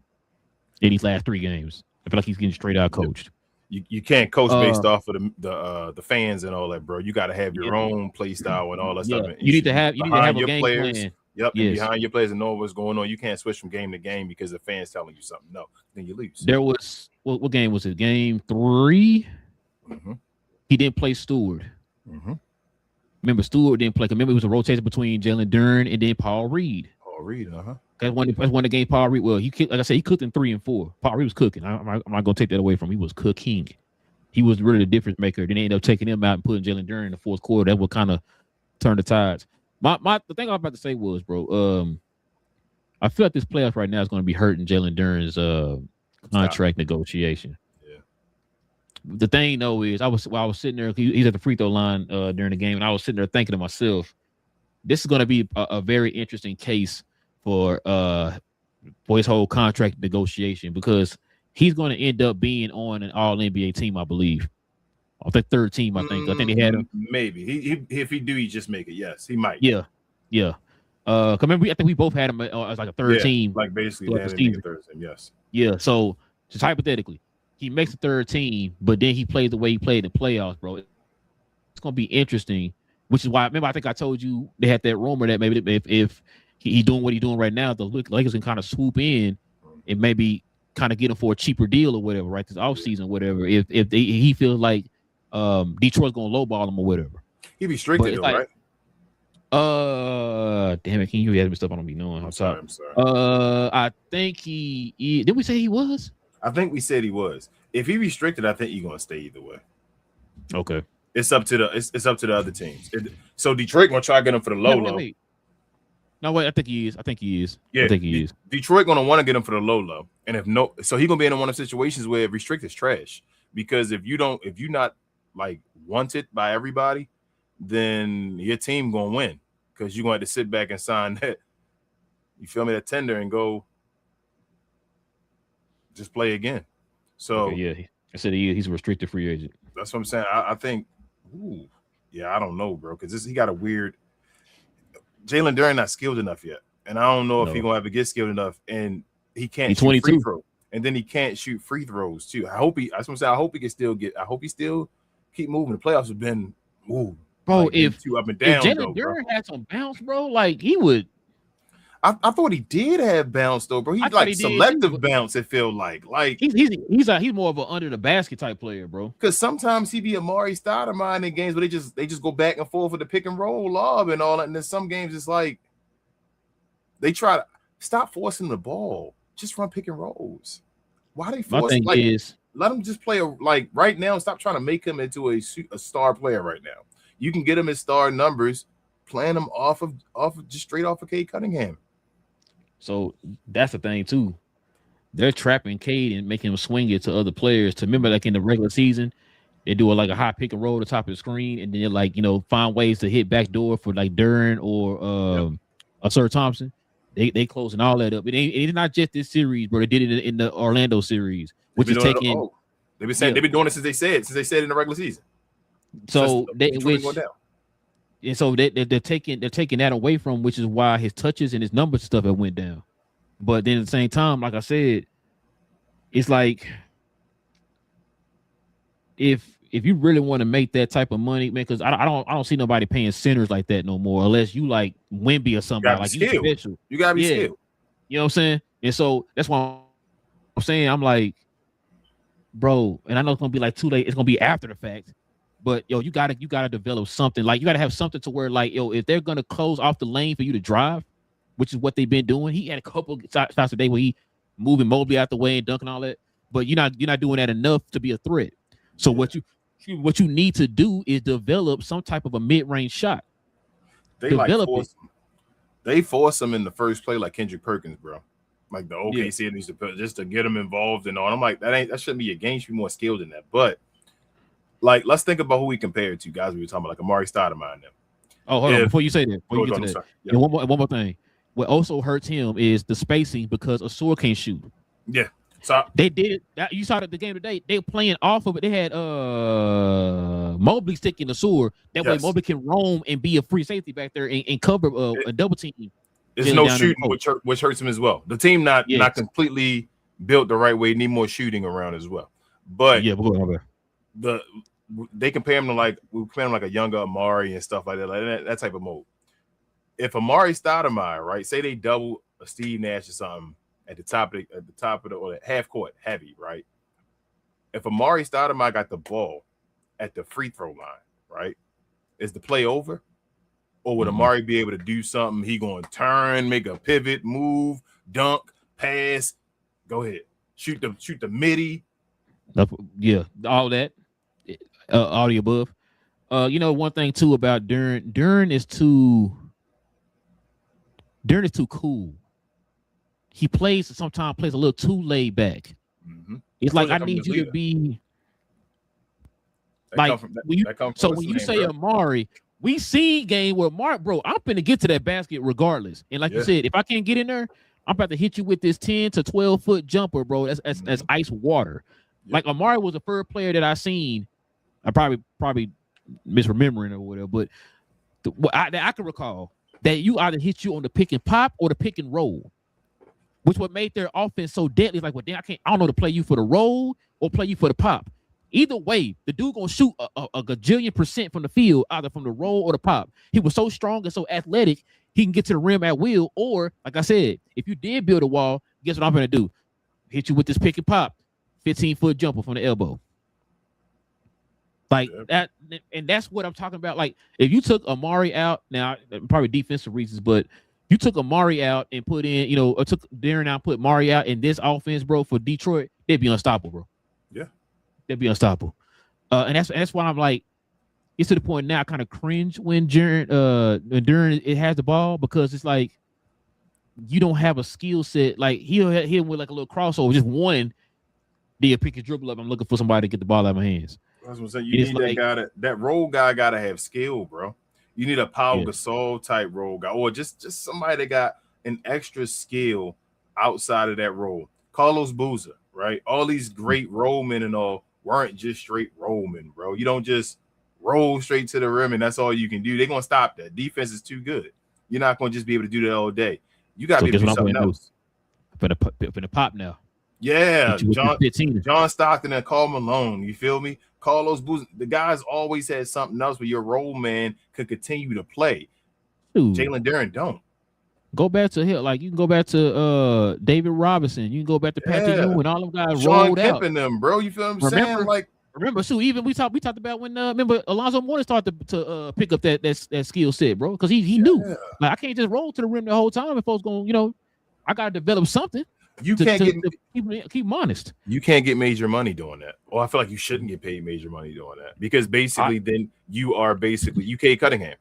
[SPEAKER 1] in these last 3 games. I feel like he's getting straight out coached.
[SPEAKER 2] You can't coach based off of the fans and all that, bro. You got to have your own play style and all that stuff. And
[SPEAKER 1] you need to have a game
[SPEAKER 2] players.
[SPEAKER 1] Plan.
[SPEAKER 2] Yep, yes. And behind your players and know what's going on. You can't switch from game to game because the fans telling you something. No, then you lose.
[SPEAKER 1] There was what game was it? Game 3. He didn't play Stewart. Remember, Stewart didn't play. Remember, it was a rotation between Jalen Duren and then Paul Reed. That's one the game Paul Reed. Well, like I said, he cooked in 3 and 4. Paul Reed was cooking. I'm not gonna take that away from him. He was cooking. He was really the difference maker. Then they ended up taking him out and putting Jalen Duren in the fourth quarter. That would kind of turn the tides. The thing I was about to say was, bro, I feel like this playoff right now is going to be hurting Jalen Duren's contract negotiation. Yeah. The thing though is, I was sitting there. He's at the free throw line during the game, and I was sitting there thinking to myself, this is going to be a very interesting case for his whole contract negotiation because he's going to end up being on an All NBA team, I believe. I think 3rd team. I think they had him.
[SPEAKER 2] Maybe he if he do, he just make it. Yes, he might.
[SPEAKER 1] Yeah. Remember, I think we both had him as like a 3rd team.
[SPEAKER 2] Like basically, a 3rd team. Yes.
[SPEAKER 1] Yeah. So just hypothetically, he makes the 3rd team, but then he plays the way he played in the playoffs, bro. It's gonna be interesting. Which is why, remember, I think I told you they had that rumor that maybe if he doing what he's doing right now, the Lakers can kind of swoop in and maybe kind of get him for a cheaper deal or whatever, right? This offseason, whatever. If he feels like Detroit's gonna lowball him or whatever.
[SPEAKER 2] He restricted though, right?
[SPEAKER 1] Damn it, can you have stuff I don't be knowing?
[SPEAKER 2] I'm sorry.
[SPEAKER 1] I think did we say he was?
[SPEAKER 2] I think we said he was. If he restricted, I think he's gonna stay either way.
[SPEAKER 1] Okay.
[SPEAKER 2] It's up to the other teams. So Detroit gonna try to get him for the low.
[SPEAKER 1] Wait. No, wait. I think he is.
[SPEAKER 2] Yeah,
[SPEAKER 1] I think he is.
[SPEAKER 2] Detroit gonna want to get him for the low, and if no, so he gonna be in one of the situations where restricted trash because if you're not like wanted by everybody, then your team gonna win because you're gonna have to sit back and sign that. You feel me? That tender and go just play again. So
[SPEAKER 1] yeah, I said he's a restricted free agent.
[SPEAKER 2] That's what I'm saying. I think. I don't know, bro, because he got a weird. Jalen Duren not skilled enough yet, and I don't know if he's gonna ever get skilled enough, and he can't shoot free throws, and then he can't shoot free throws too. I hope he can still get. I hope he still keep moving. The playoffs have been bro.
[SPEAKER 1] Like, if
[SPEAKER 2] too up and down,
[SPEAKER 1] if Jalen Duren had some bounce, bro, like he would.
[SPEAKER 2] I thought he did have bounce though, bro. He's like selective bounce. It feel like
[SPEAKER 1] he's more of an under the basket type player, bro.
[SPEAKER 2] Because sometimes he be Amari Stoudemire in games, but they just go back and forth with the pick and roll lob and all that. And then some games it's like they try to stop forcing the ball, just run pick and rolls. Why they force?
[SPEAKER 1] My thing is
[SPEAKER 2] Let him just play like right now. Stop trying to make him into a star player right now. You can get him his star numbers, playing him off of just straight off of Cade Cunningham.
[SPEAKER 1] So that's the thing too. They're trapping Cade and making him swing it to other players. To remember, like in the regular season, they do like a high pick and roll at the top of the screen, and then like find ways to hit backdoor for like Duren or Sir Thompson. They closing all that up. It's not just this series, bro. They did it in the Orlando series, which is taking.
[SPEAKER 2] They've been saying they've been doing it since they said in the regular season.
[SPEAKER 1] So they're taking that away from him, which is why his touches and his numbers stuff have went down. But then at the same time, like I said, it's like if you really want to make that type of money, man, because I don't see nobody paying centers like that no more, unless you like Wemby or somebody like you special.
[SPEAKER 2] You gotta be skilled.
[SPEAKER 1] You know what I'm saying? And so that's why I'm saying I'm like, bro, and I know it's gonna be like too late. It's gonna be after the fact. But you gotta develop something. Like you gotta have something to where like if they're gonna close off the lane for you to drive, which is what they've been doing. He had a couple shots today where he moving Mobley out the way and dunking all that. But you're not doing that enough to be a threat. So what you need to do is develop some type of a mid-range shot.
[SPEAKER 2] They force him in the first play like Kendrick Perkins, bro. Like the OKC needs to put just to get him involved and all. I'm like that shouldn't be a game. You should be more skilled than that. But like let's think about who we compared to, guys. We were talking about like Amari Stoudemire and them.
[SPEAKER 1] Oh, hold on. Before you say that,
[SPEAKER 2] Yeah.
[SPEAKER 1] And one more thing. What also hurts him is the spacing because Asur can't shoot.
[SPEAKER 2] Yeah. So
[SPEAKER 1] they did that. You saw the game today. They were playing off of it. They had Mobley sticking Asur. That way Mobley can roam and be a free safety back there and cover a double team.
[SPEAKER 2] There's no shooting, which hurts him as well. The team not completely built the right way. Need more shooting around as well. But
[SPEAKER 1] we're going over.
[SPEAKER 2] They compare him to like a younger Amari and stuff like that, that type of mode. If Amari Stoudemire, right, say they double a Steve Nash or something at the top of the or the half court heavy, right? If Amari Stoudemire got the ball at the free throw line, right, is the play over? Or would Amari be able to do something? He going to turn, make a pivot, move, dunk, pass, go ahead, shoot the midi.
[SPEAKER 1] Yeah, all that, all the above. One thing too about Duren is too cool. He sometimes plays a little too laid back. Mm-hmm. It's like I need you to be like when you say Amari. We see game where Mark, bro, I'm finna get to that basket regardless. And like you said, if I can't get in there, I'm about to hit you with this 10 to 12 foot jumper, bro. That's ice water. Yep. Like Amari was the first player that I seen. I probably misremembering or whatever, but I can recall that you either hit you on the pick and pop or the pick and roll, which what made their offense so deadly. It's like, well, damn, I don't know to play you for the roll or play you for the pop. Either way, the dude gonna shoot a gajillion % from the field, either from the roll or the pop. He was so strong and so athletic, he can get to the rim at will. Or, like I said, if you did build a wall, guess what I'm gonna do? Hit you with this pick and pop, 15-foot jumper from the elbow. Like that, and that's what I'm talking about. Like, if you took Amari out, now probably defensive reasons, but you took Amari out and put in, or took Duren out, put Mari out in this offense, bro, for Detroit, they'd be unstoppable, bro.
[SPEAKER 2] Yeah.
[SPEAKER 1] They'd be unstoppable. And that's why I'm like, it's to the point now I kind of cringe when Duren it has the ball, because it's like you don't have a skill set. Like he'll hit him with like a little crossover, just one, they'll pick a dribble up. I'm looking for somebody to get the ball out of my hands.
[SPEAKER 2] That's what I'm saying. You need that role guy gotta have skill, bro. You need a Pau Gasol type role guy, or just somebody that got an extra skill outside of that role. Carlos Boozer, right? All these great rollmen and all weren't just straight rollmen, bro. You don't just roll straight to the rim and that's all you can do. They're gonna stop that. Defense is too good. You're not gonna just be able to do that all day. You gotta be able to do something else.
[SPEAKER 1] For the pop now.
[SPEAKER 2] Yeah, John Stockton and Karl Malone. You feel me? Carlos Boozer. The guys always had something else where your role man could continue to play. Jalen Duren don't.
[SPEAKER 1] Go back to him. Like you can go back to David Robinson. You can go back to Patrick Ewing. All them guys rolled out.
[SPEAKER 2] Them, bro. You feel what I'm saying? Like
[SPEAKER 1] remember, even we talked about when remember Alonzo Mourning started to pick up that skill set, bro, because he knew like I can't just roll to the rim the whole time if folks going, I gotta develop something.
[SPEAKER 2] You can't get
[SPEAKER 1] keep him honest.
[SPEAKER 2] You can't get major money doing that. Well, I feel like you shouldn't get paid major money doing that because basically then you are basically UK Cunningham.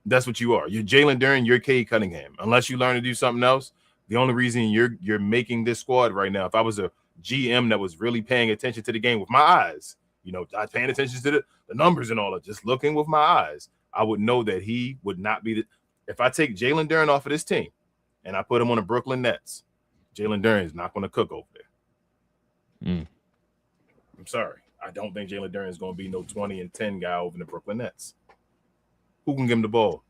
[SPEAKER 2] That's what you are. You're Jalen Duren, you're Cade Cunningham. Unless you learn to do something else, the only reason you're making this squad right now, if I was a GM that was really paying attention to the game with my eyes, you know, I paying attention to the numbers and all that, just looking with my eyes, I would know that he would not be if I take Jalen Duren off of this team and I put him on the Brooklyn Nets, Jalen Duren is not going to cook over there. I'm sorry. I don't think Jalen Duren is going to be no 20 and 10 guy over in the Brooklyn Nets. Who can give him the ball?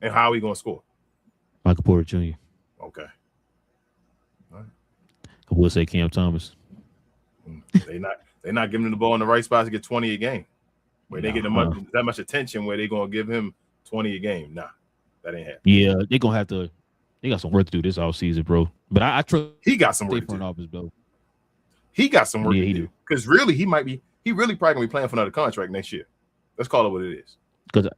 [SPEAKER 2] And how are we going to score?
[SPEAKER 1] Michael Porter Jr.
[SPEAKER 2] Okay. All right.
[SPEAKER 1] I will say Cam Thomas.
[SPEAKER 2] They're not giving him the ball in the right spots to get 20 a game. Where they get that much attention where they're going to give him 20 a game. Nah, that ain't happening.
[SPEAKER 1] Yeah, they're going to have to. They got some work to do this offseason, bro. But I trust
[SPEAKER 2] he got some work to do.
[SPEAKER 1] Office, bro.
[SPEAKER 2] He got some work to do. Because really, he really probably going to be playing for another contract next year. Let's call it what it is.
[SPEAKER 1] Because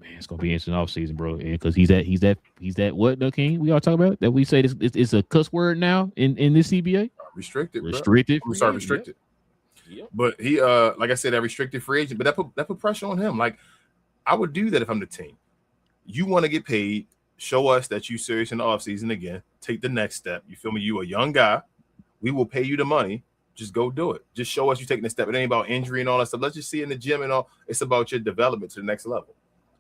[SPEAKER 1] it's gonna be interesting off season, bro. Because he's that what the King we all talk about that we say it's a cuss word now in this CBA.
[SPEAKER 2] Restricted.
[SPEAKER 1] I'm
[SPEAKER 2] sorry, restricted. Yep. But he like I said, that restricted free agent. But that put pressure on him. Like I would do that if I'm the team. You want to get paid? Show us that you serious in the offseason again. Take the next step. You feel me? You a young guy. We will pay you the money. Just go do it. Just show us you taking the step. It ain't about injury and all that stuff. Let's just see in the gym and all. It's about your development to the next level.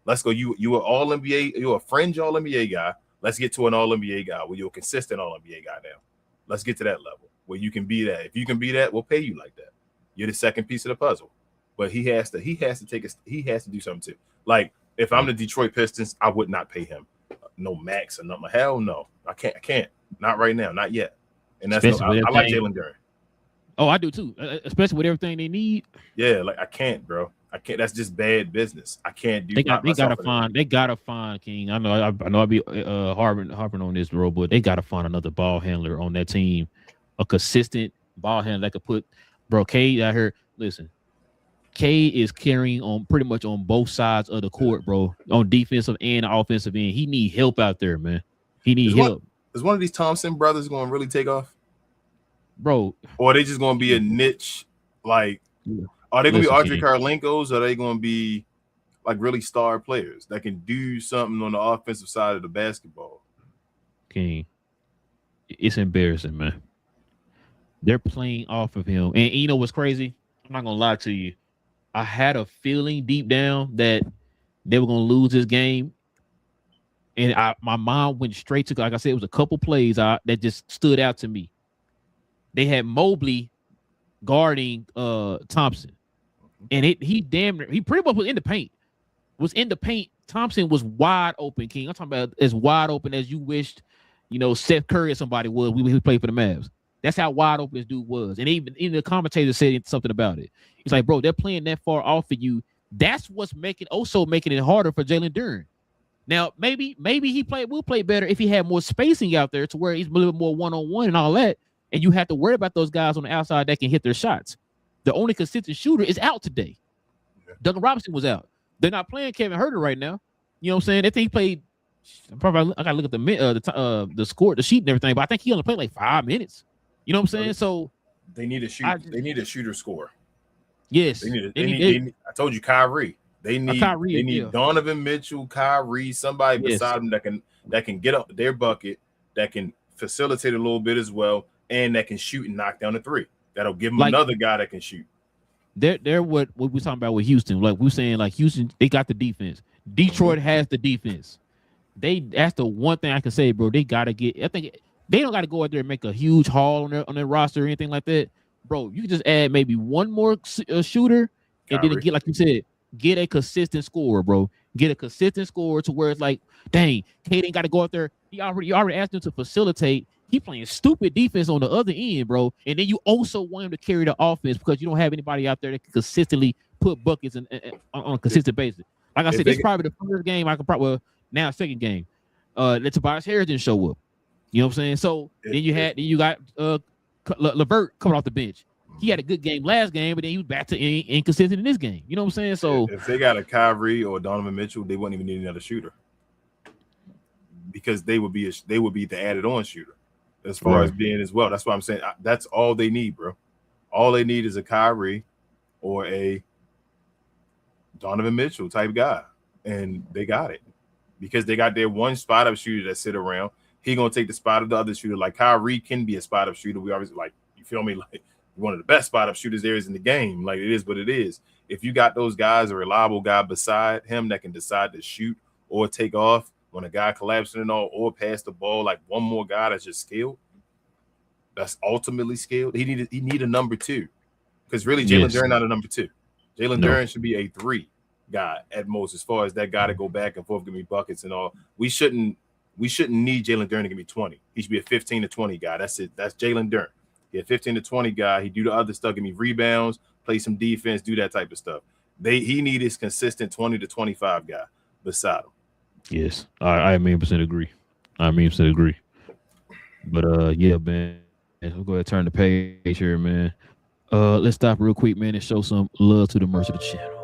[SPEAKER 2] Let's go. You are all NBA. You're a fringe all NBA guy. Let's get to an all NBA guy where you're a consistent all NBA guy now. Let's get to that level where you can be that. If you can be that, we'll pay you like that. You're the second piece of the puzzle. But he has to do something too. Like if I'm the Detroit Pistons, I would not pay him no max or nothing. Hell no. I can't. Not right now. Not yet. And that's I like Jalen Duren.
[SPEAKER 1] Oh, I do too. Especially with everything they need.
[SPEAKER 2] Yeah, like I can't, bro. I can't. That's just bad business. I can't do. They
[SPEAKER 1] gotta find King. I know I'd be harping on this, bro, but they gotta find another ball handler on that team, a consistent ball handler that could put, bro. Cade out here. Listen, Cade is carrying on pretty much on both sides of the court, bro. On defensive and offensive end, he need help out there, man. He need help.
[SPEAKER 2] Is one of these Thompson brothers going to really take off,
[SPEAKER 1] bro?
[SPEAKER 2] Or are they just going to be a niche? Like, are they going to be Audrey Karlenko's? Or are they going to be like really star players that can do something on the offensive side of the basketball?
[SPEAKER 1] King, it's embarrassing, man. They're playing off of him, and you know what's crazy? I'm not gonna lie to you. I had a feeling deep down that they were gonna lose this game. And my mind went straight to, like I said, it was a couple plays that just stood out to me. They had Mobley guarding Thompson, and he pretty much was in the paint. Thompson was wide open, King. I'm talking about as wide open as you wished, Seth Curry or somebody was. We played for the Mavs. That's how wide open this dude was. And even the commentator said something about it. He's like, bro, they're playing that far off of you. That's what's making it harder for Jalen Duren. Now, maybe will play better if he had more spacing out there to where he's a little more one-on-one and all that, and you have to worry about those guys on the outside that can hit their shots. The only consistent shooter is out today. Yeah. Duncan Robinson was out. They're not playing Kevin Huerter right now. You know what I'm saying? They think he played. Probably I gotta look at the score, the sheet and everything, but I think he only played like 5 minutes. You know what I'm saying? So
[SPEAKER 2] they need a shooter score.
[SPEAKER 1] Yes.
[SPEAKER 2] I told you Kyrie. They need Donovan Mitchell, Kyrie, somebody beside him that can get up their bucket, that can facilitate a little bit as well, and that can shoot and knock down the three. That'll give them another guy that can shoot.
[SPEAKER 1] They're what we're talking about with Houston. Like we're saying, like Houston, they got the defense. Detroit has the defense. That's the one thing I can say, bro. They gotta get. I think they don't got to go out there and make a huge haul on their roster or anything like that, bro. You can just add maybe one more shooter, and then get, like you said, get a consistent scorer, bro. Get a consistent scorer to where it's like, dang, Cade ain't got to go out there. You already asked him to facilitate. He playing stupid defense on the other end, bro. And then you also want him to carry the offense because you don't have anybody out there that can consistently put buckets on a consistent basis. Like I said, this is probably the first game I could probably now second game. Let Tobias Harris didn't show up. You know what I'm saying? So then you got LeVert coming off the bench. He had a good game last game, but then he was back to inconsistent in this game. You know what I'm saying? So
[SPEAKER 2] if they got a Kyrie or Donovan Mitchell, they wouldn't even need another shooter. because they would be the added on shooter as far as being as well. That's why I'm saying that's all they need, bro. All they need is a Kyrie or a Donovan Mitchell type guy, and they got it because they got their one spot up shooter that sit around. He gonna take the spot of the other shooter. Like Kyrie can be a spot up shooter. We always like, you feel me? Like one of the best spot up shooters there is in the game. Like it is what it is. If you got those guys, a reliable guy beside him that can decide to shoot or take off when a guy collapsing and all, or pass the ball, like one more guy that's just skilled, that's ultimately skilled. He need a number two, because really Jalen Duren not a number two. Jalen Duren should be a 3 guy at most, as far as that guy to go back and forth, give me buckets and all. We shouldn't need Jalen Duren to give me 20. He should be a 15 to 20 guy. That's it. That's Jalen Duren. He a 15 to 20 guy. He do the other stuff, give me rebounds, play some defense, do that type of stuff. He need his consistent 20 to 25 guy beside him.
[SPEAKER 1] Yes, I 100% agree. But yeah, man, we'll go ahead and turn the page here, man. Let's stop real quick, man, and show some love to the merch of the channel.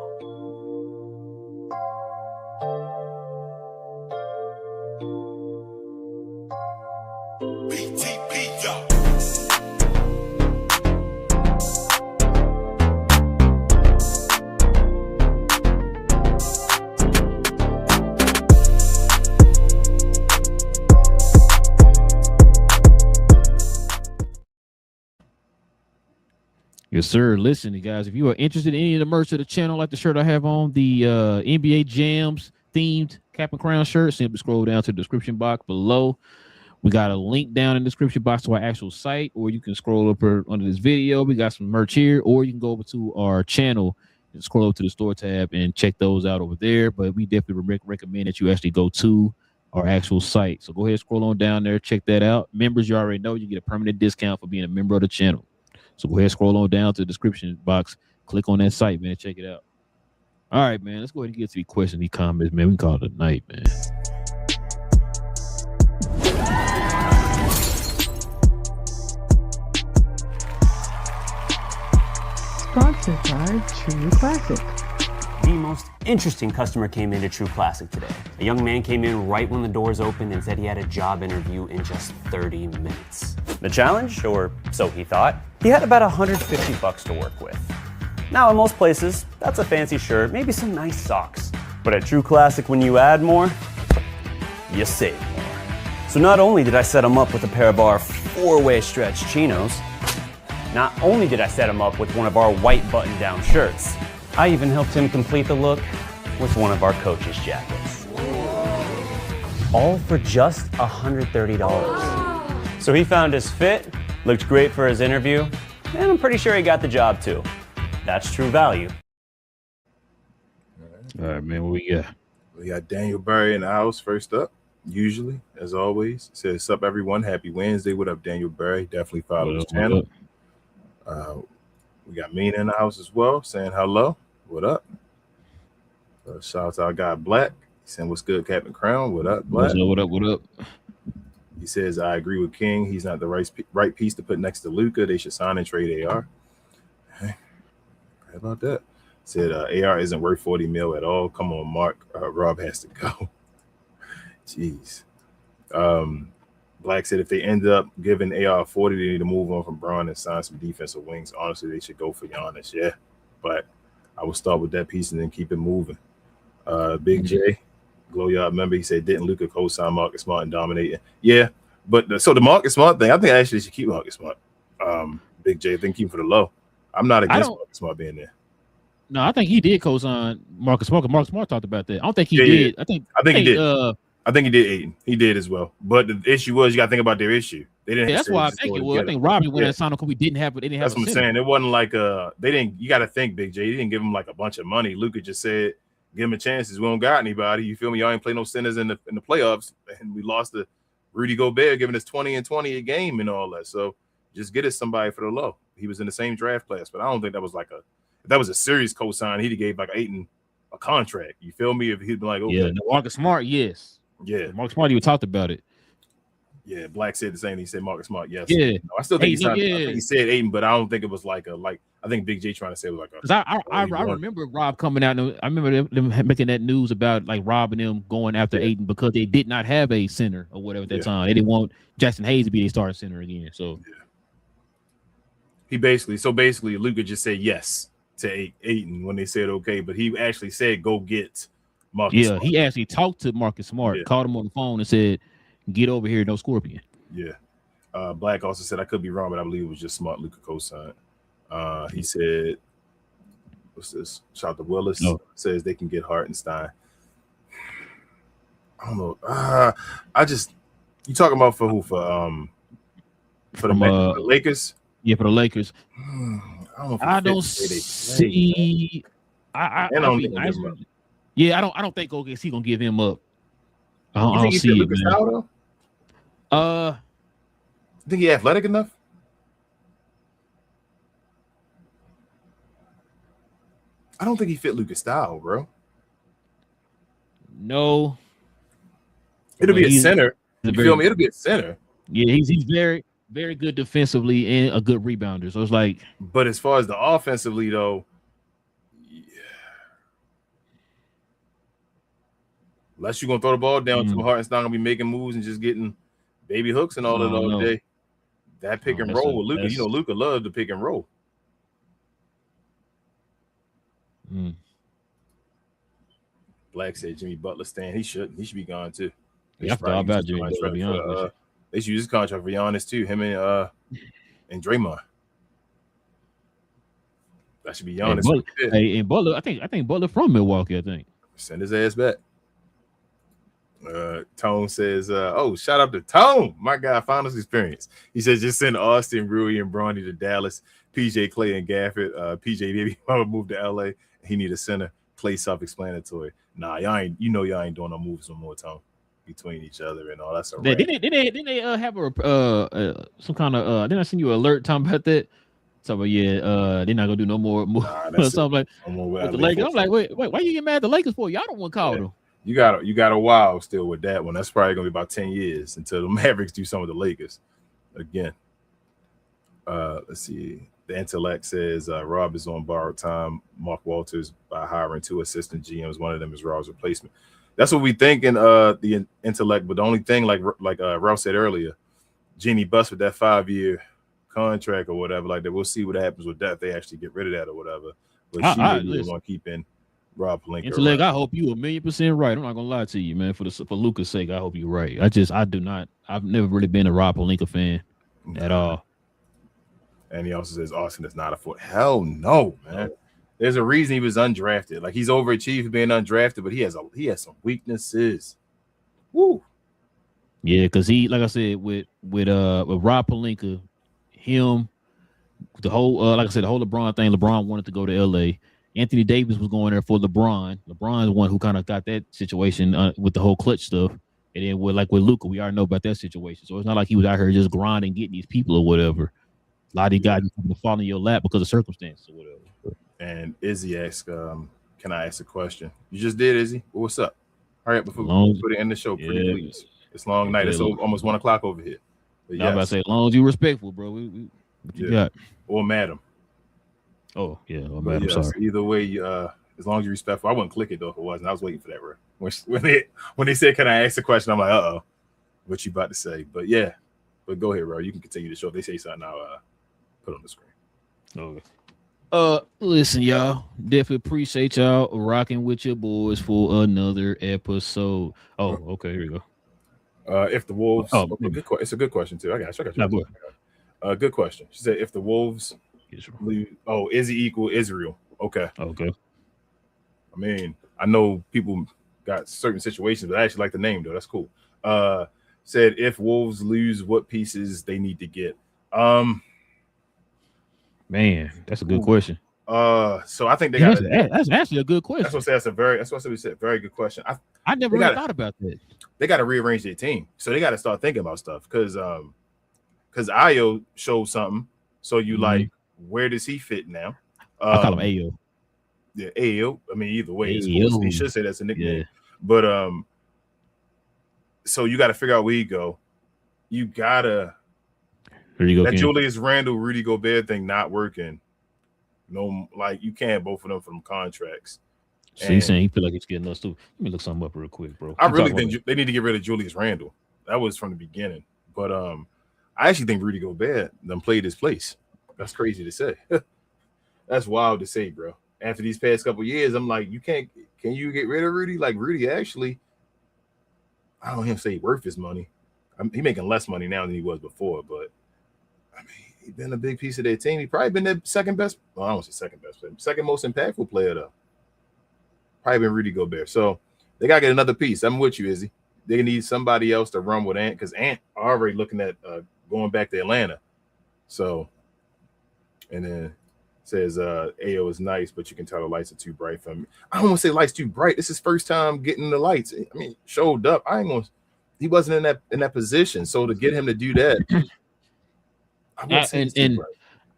[SPEAKER 1] Yes, sir. Listen, you guys, if you are interested in any of the merch of the channel, like the shirt I have on, the NBA Jams themed cap and crown shirt, simply scroll down to the description box below. We got a link down in the description box to our actual site, or you can scroll up under this video. We got some merch here, or you can go over to our channel and scroll up to the store tab and check those out over there. But we definitely recommend that you actually go to our actual site. So go ahead, scroll on down there, check that out. Members, you already know, you get a permanent discount for being a member of the channel. So go ahead, scroll on down to the description box, click on that site, man, check it out. All right, man, let's go ahead and get to the questions, the comments, man. We can call it a night, man.
[SPEAKER 3] Sponsored by True Classic.
[SPEAKER 4] The most interesting customer came into True Classic today. A young man came in right when the doors opened and said he had a job interview in just 30 minutes. The challenge, or so he thought, he had about $150 to work with. Now, in most places, that's a fancy shirt, maybe some nice socks. But at True Classic, when you add more, you save more. So not only did I set him up with a pair of our 4-way stretch chinos, not only did I set him up with one of our white button-down shirts, I even helped him complete the look with one of our coach's jackets. All for just $130. So he found his fit, looked great for his interview, and I'm pretty sure he got the job too. That's true value.
[SPEAKER 1] All right, man, what we got?
[SPEAKER 2] We got Daniel Berry in the house first up, usually, as always. Says, sup, everyone. Happy Wednesday. What up, Daniel Berry? Definitely follow his channel. We got Mina in the house as well, saying hello. What up? Shout out to our guy Black. He saying, what's good, Captain Crown? What up, Black?
[SPEAKER 1] What up?
[SPEAKER 2] He says, I agree with King. He's not the right piece to put next to Luka. They should sign and trade AR. Hey, how about that? Said AR isn't worth 40 mil at all. Come on, Mark. Rob has to go. Jeez. Black said if they end up giving AR 40, they need to move on from Braun and sign some defensive wings. Honestly, they should go for Giannis. Yeah, but I would start with that piece and then keep it moving. Big J, Glow Yard member, he said, didn't Luka co-sign Marcus Smart and dominate? Yeah, but so the Marcus Smart thing, I think I actually should keep Marcus Smart. Big J, I think keep him for the low. I'm not against Marcus Smart being there.
[SPEAKER 1] No, I think he did co-sign Marcus Smart. Marcus Smart talked about that. I don't think he did.
[SPEAKER 2] Yeah. I think he did. I think he did, Aiden. He did as well. But the issue was, you got to think about their issue. They didn't.
[SPEAKER 1] Yeah, that's why I think it was. I think Robbie went and signed him because we didn't have. They didn't have.
[SPEAKER 2] That's what I'm saying. It wasn't like they didn't. You got to think, Big J. He didn't give him like a bunch of money. Luka just said, "Give him a chance. We don't got anybody." You feel me? Y'all ain't play no centers in the playoffs, and we lost to Rudy Gobert, giving us 20 and 20 a game and all that. So just get us somebody for the low. He was in the same draft class, but I don't think that was like a. If that was a serious cosign, he'd have gave like Ayton a contract. You feel me? If he'd been like, okay,
[SPEAKER 1] yeah, Marcus Smart, yes.
[SPEAKER 2] Yeah,
[SPEAKER 1] Marcus Smart, you talked about it.
[SPEAKER 2] Yeah, Black said the same thing. He said Marcus Smart. Yes.
[SPEAKER 1] Yeah.
[SPEAKER 2] No, I still think he signed.
[SPEAKER 1] Yeah.
[SPEAKER 2] I think he said Ayton, but I don't think it was like a I think Big J trying to say it was like a.
[SPEAKER 1] Because I remember Rob coming out. And I remember them making that news about like Rob and them going after Ayton because they did not have a center or whatever at that time. They didn't want Jackson Hayes to be their starting center again. So
[SPEAKER 2] he basically Luka just said yes to Ayton when they said okay, but he actually said go get Marcus.
[SPEAKER 1] Yeah, he actually talked to Marcus Smart, called him on the phone and said, "Get over here, no Scorpion."
[SPEAKER 2] Yeah. Black also said I could be wrong, but I believe it was just Smart Luka co-signed. He said, "What's this?" Shout out to Willis says they can get Hartenstein. I don't know. You talking about for who? For the Lakers?
[SPEAKER 1] Yeah, for the Lakers.
[SPEAKER 2] I don't
[SPEAKER 1] see. I don't think OKC gonna give him up. I don't see it, man.
[SPEAKER 2] Style, though? Think he athletic enough? I don't think he fit Luka's style, bro.
[SPEAKER 1] No.
[SPEAKER 2] It'll be a center. You feel me? It'll be a center.
[SPEAKER 1] Yeah, he's very, very good defensively and a good rebounder. So it's like.
[SPEAKER 2] But as far as the offensively, though, unless you're gonna throw the ball down to Hartenstein, gonna be making moves and just getting baby hooks and all that all day. That pick and roll with Luka, Luka loved the pick and roll. Black said Jimmy Butler stand. He should be gone too.
[SPEAKER 1] Yeah, I forgot about Jimmy Butler. Be honest with you.
[SPEAKER 2] They should use his contract for Giannis too. Him and Draymond. That should be Giannis.
[SPEAKER 1] And Butler, I think Butler from Milwaukee. I think.
[SPEAKER 2] Send his ass back. Tone says, shout out to Tone, my guy, finals experience. He says just send Austin, Rui, and Bronny to Dallas. PJ, Clay, and Gafford. PJ, baby, mama moved to LA. He need a center. Clay, self-explanatory. Nah, y'all ain't doing no moves no more, Tone, between each other and all that stuff.
[SPEAKER 1] Didn't they have some kind of didn't I send you an alert talking about that? So they're not gonna do no more moves. Something like the Lakers. I'm like, wait, why you get mad at the Lakers for? Y'all don't want to call them.
[SPEAKER 2] You got a while still with that one. That's probably gonna be about 10 years until the Mavericks do some of the Lakers again. Let's see. The Intellect says Rob is on borrowed time. Mark Walters by hiring 2 assistant GMs. One of them is Rob's replacement. That's what we think in the Intellect. But the only thing, like Ralph said earlier, Jeannie bust with that 5-year contract or whatever like that. We'll see what happens with that if they actually get rid of that or whatever. But she really want to keep in Rob Pelinka.
[SPEAKER 1] Intellect, I hope you 1,000,000% right. I'm not gonna lie to you, man. For Luka's sake, I hope you're right. I've never really been a Rob Pelinka fan at all.
[SPEAKER 2] And he also says Austin is not a foot. Hell no, man. There's a reason he was undrafted. Like he's overachieved for being undrafted, but he has some weaknesses. Woo.
[SPEAKER 1] Yeah, because he, like I said, with Rob Pelinka, him, the whole like I said, the whole LeBron thing. LeBron wanted to go to LA. Anthony Davis was going there for LeBron. LeBron's the one who kind of got that situation with the whole clutch stuff. And then with Luka, we already know about that situation. So it's not like he was out here just grinding, getting these people or whatever. A lot of these guys just fall in your lap because of circumstances or whatever.
[SPEAKER 2] And Izzy asks, can I ask a question? You just did, Izzy. Well, what's up? Hurry up before we put it in the show, pretty please. It's long night. It's almost 1 o'clock over here. But
[SPEAKER 1] I'm about to say, as long as you're respectful, bro. What you got?
[SPEAKER 2] Or madam.
[SPEAKER 1] Oh, yeah. Or madam,
[SPEAKER 2] yes,
[SPEAKER 1] sorry.
[SPEAKER 2] Either way, as long as you're respectful. I wouldn't click it, though, if it wasn't. I was waiting for that, bro. When they said, can I ask a question? I'm like, uh-oh. What you about to say? But, yeah. But go ahead, bro. You can continue the show. If they say something, I'll put on the screen.
[SPEAKER 1] Okay. Listen, y'all. Definitely appreciate y'all rocking with your boys for another episode. Oh, okay. Here we go.
[SPEAKER 2] If the Wolves, it's a good question too. I got you. Good question. She said, if the Wolves leave, Izzy equal Israel. Okay.
[SPEAKER 1] Okay.
[SPEAKER 2] I mean, I know people got certain situations, but I actually like the name though. That's cool. Said if Wolves lose, what pieces they need to get.
[SPEAKER 1] Man, that's a good question.
[SPEAKER 2] So I think they got.
[SPEAKER 1] That's actually a good question.
[SPEAKER 2] That's what we said. Very good question.
[SPEAKER 1] I never really thought about that.
[SPEAKER 2] They got to rearrange their team, so they got to start thinking about stuff because Ayo showed something. So you like, where does he fit now?
[SPEAKER 1] I call him Ayo.
[SPEAKER 2] Yeah, Ayo. I mean, either way, cool. He should say that's a nickname. Yeah. But so you got to figure out where he go. you gotta that Julius Randle, Rudy Gobert thing not working. No, like you can't both of them from contracts.
[SPEAKER 1] So he's saying he feel like it's getting us too. Let me look something up real quick, bro.
[SPEAKER 2] I really think they need to get rid of Julius Randle. That was from the beginning. But I actually think Rudy Gobert done played his place. That's crazy to say. That's wild to say, bro. After these past couple of years, I'm like, can you get rid of Rudy? Like Rudy actually, I don't hear him say he worth his money. He's making less money now than he was before, but I mean, he's been a big piece of their team. He probably been their second best. Well, I don't say second best, but second most impactful player though. Probably been Rudy Gobert. So they gotta get another piece. I'm with you, Izzy. They need somebody else to run with Ant because Ant already looking at going back to Atlanta. So, and then says AO is nice, but you can tell the lights are too bright for me. I don't want to say lights too bright. This is first time getting the lights. I mean, showed up. He wasn't in that position. So to get him to do that,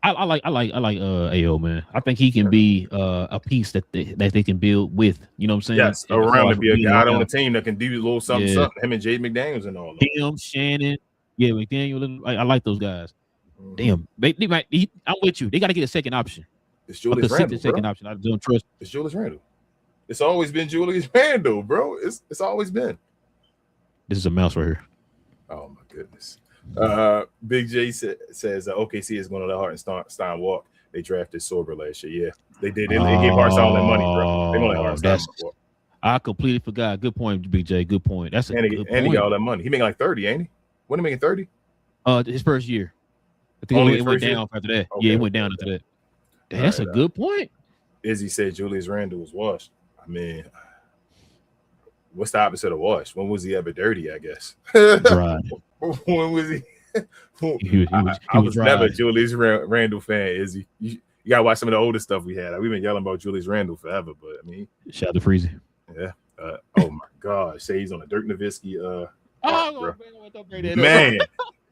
[SPEAKER 1] I like AO, man. I think he can be a piece that they can build with. You know what I'm saying?
[SPEAKER 2] Yes, around to be a guy on the team that can do a little something. Him and Jay McDaniels and all that.
[SPEAKER 1] Him, Shannon, McDaniel. I like those guys. Damn, I'm with you. They got to get a second option.
[SPEAKER 2] It's Julius Randle.
[SPEAKER 1] Second option. I don't trust.
[SPEAKER 2] It's Julius Randle. It's always been Julius Randle, bro. It's always been.
[SPEAKER 1] This is a mouse right here.
[SPEAKER 2] Oh my goodness. Big J says OKC is going to let Hartenstein walk. They drafted Sorber last year. Yeah, they did. They gave Hartenstein all that money, bro. They're going to let Hartenstein walk.
[SPEAKER 1] I completely forgot. Good point, Big J. Good point. That's good point.
[SPEAKER 2] And he got all that money. He making like 30, ain't he? When he making 30?
[SPEAKER 1] His first year. I think it went down after that. Okay, it went down after that. That's a good point.
[SPEAKER 2] Izzy said Julius Randle was washed. I mean, what's the opposite of washed? When was he ever dirty, I guess?
[SPEAKER 1] Dry.
[SPEAKER 2] When was he?
[SPEAKER 1] I was
[SPEAKER 2] never a Julius Randle fan, Izzy. You gotta watch some of the older stuff we had. We've been yelling about Julius Randle forever, but I mean,
[SPEAKER 1] shout out to Freezy.
[SPEAKER 2] Yeah. Oh my God. Say he's on a Dirk Nowitzki. Man,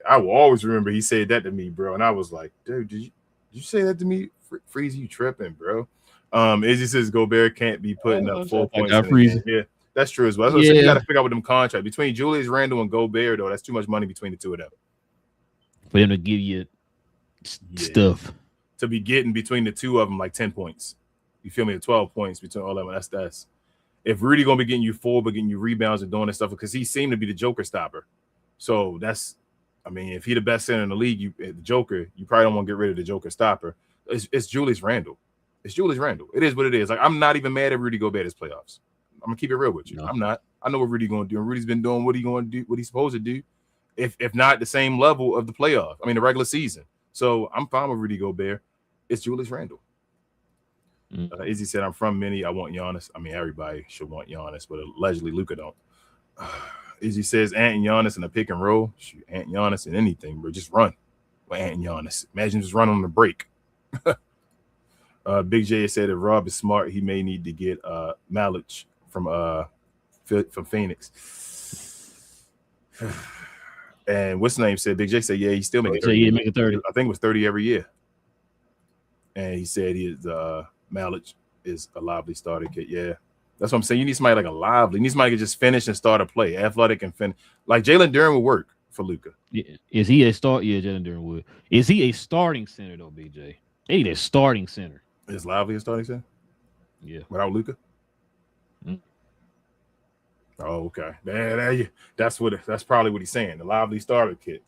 [SPEAKER 2] I will always remember he said that to me, bro, and I was like, dude, did you say that to me? Freezy, you tripping, bro? Izzy says Gobert can't be putting up 4 points. Yeah. That's true as well. So you got to figure out with them contracts between Julius Randle and Gobert, though. That's too much money between the two of them.
[SPEAKER 1] For them to give you stuff
[SPEAKER 2] to be getting between the two of them like 10 points. You feel me? 12 points between all of them. That's if Rudy gonna be getting you 4, but getting you rebounds and doing that stuff because he seemed to be the Joker stopper. So I mean, if he the best center in the league, the Joker, you probably don't want to get rid of the Joker stopper. It's Julius Randle. It's Julius Randle. It is what it is. Like I'm not even mad at Rudy Gobert this playoffs. I'm gonna keep it real with you. No. I'm not. I know what Rudy's gonna do. And Rudy's been doing what he's gonna do, what he's supposed to do, if not the same level of the playoff. I mean, the regular season. So I'm fine with Rudy Gobert. It's Julius Randle. Izzy said, "I'm from Minnie. I want Giannis. I mean, everybody should want Giannis, but allegedly Luka don't." Izzy says, "Ant and Giannis in a pick and roll. Shoot, Ant and Giannis and anything, bro. Just run with Ant and Giannis. Imagine just running on the break." Big J said, "If Rob is smart, he may need to get Malich from Phoenix." And what's the name said? Big J said, "Yeah, he's still making 30.
[SPEAKER 1] Yeah, making 30.
[SPEAKER 2] I think it was 30 every year." And he said Malich is a lively starter kid. Yeah, that's what I'm saying. You need somebody like a lively. You need somebody who can just finish and start a play, athletic and finish. Like Jalen Duren would work for Luka.
[SPEAKER 1] Yeah. Is he a start? Yeah, Jalen Duren would. Is he a starting center though, BJ? They need a starting center.
[SPEAKER 2] Is Lively a starting center?
[SPEAKER 1] Yeah.
[SPEAKER 2] Without Luka? Oh, okay. That's probably what he's saying. The Lively starter kit.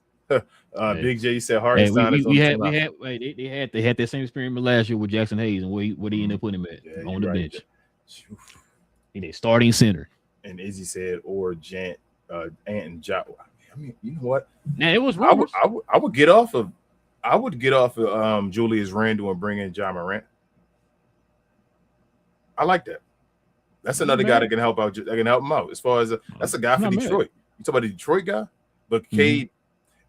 [SPEAKER 2] Big J said Hartenstein is on
[SPEAKER 1] they had that same experiment last year with Jackson Hayes and where he ended up putting him at on the bench. He a starting center.
[SPEAKER 2] And Izzy said or Ant and Ja. I mean, you know what?
[SPEAKER 1] Now it was
[SPEAKER 2] rumors. I would get off of Julius Randle and bring in Ja Morant. I like that. That's another guy that can help out. That can help him out. As far as that's a guy for Detroit. You talk about the Detroit guy, but Cade,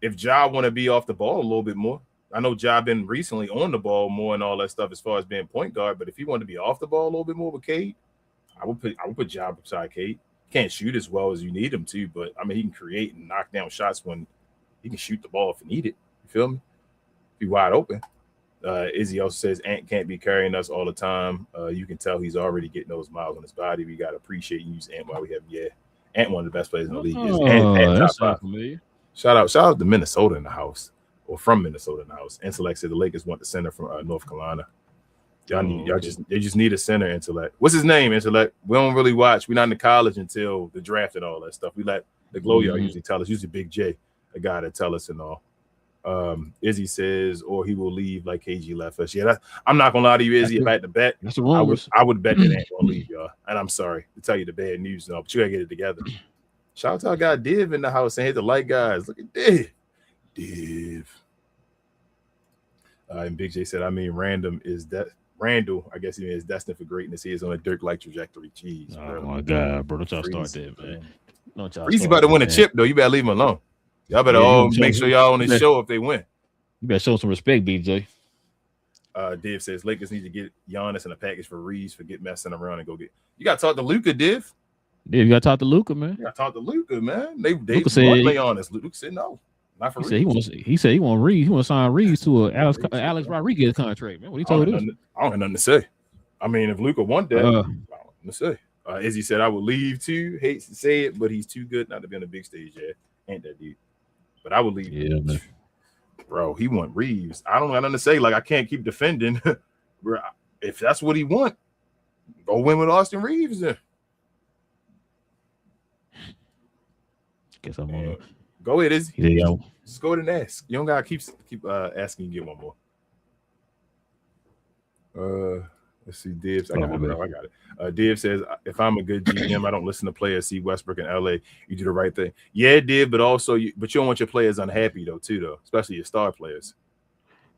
[SPEAKER 2] if Ja want to be off the ball a little bit more, I know Ja been recently on the ball more and all that stuff as far as being point guard. But if he wanted to be off the ball a little bit more with Cade, I would put Ja beside Cade. Can't shoot as well as you need him to, but I mean he can create and knock down shots when he can shoot the ball if you need it. You feel me? Be wide open. Izzy also says Ant can't be carrying us all the time. You can tell he's already getting those miles on his body. We got to appreciate and use Ant while we have Ant one of the best players in the league.
[SPEAKER 1] Ant top 5.
[SPEAKER 2] Shout out to Minnesota in the house, or from Minnesota in the house. Intellect said the Lakers want the center from North Carolina. They just need a center. Intellect. What's his name? Intellect. We don't really watch. We're not in the college until the draft and all that stuff. We let the Glow Yard usually tell us. Usually Big J, a guy that tell us and all. Izzy says, or he will leave like KG left us. Yeah, I'm not gonna lie to you, Izzy. If I had to bet, I would bet that Ant gonna leave, y'all. And I'm sorry to tell you the bad news, no, but you gotta get it together. Shout out to our guy Div in the house and hit the light guys. Look at Div. And Big J said, I mean, Randall, I guess he is destined for greatness. He is on a Dirk-like trajectory. Jeez,
[SPEAKER 1] oh my God, bro! Don't y'all start that, man.
[SPEAKER 2] He's about to win a chip, though. You better leave him alone. Y'all better all make sure y'all on this show if they win.
[SPEAKER 1] You better show some respect, BJ.
[SPEAKER 2] Div says Lakers need to get Giannis in a package for Reeves for get messing around and go get. You got to talk to Luka, Div.
[SPEAKER 1] Yeah, you got to talk to Luka, man.
[SPEAKER 2] You got to talk to Luka, man. They
[SPEAKER 1] Luka said,
[SPEAKER 2] play honest. Luka said no. Not for
[SPEAKER 1] Reeves. He said he want Reeves. He want to sign Reeves to a Alex Rodriguez contract, man. What he told us?
[SPEAKER 2] I don't have nothing to say. I mean, if Luka want that, I don't have nothing to say. Izzy said I would leave too. Hates to say it, but he's too good not to be on the big stage yet. Ain't that deep? But I would leave.
[SPEAKER 1] Yeah, man.
[SPEAKER 2] Bro, he want Reeves. I don't have nothing to say. Like, I can't keep defending. Bro, if that's what he want, go win with Austin Reeves then.
[SPEAKER 1] Guess I'm gonna
[SPEAKER 2] go ahead, Izzy.
[SPEAKER 1] Yeah,
[SPEAKER 2] just go ahead and ask. You don't gotta keep asking. You get one more. Let's see, Dibs. I got it. Dib says, if I'm a good GM, I don't listen to players. See Westbrook in LA, you do the right thing. Yeah, Dib, but also you don't want your players unhappy though, especially your star players.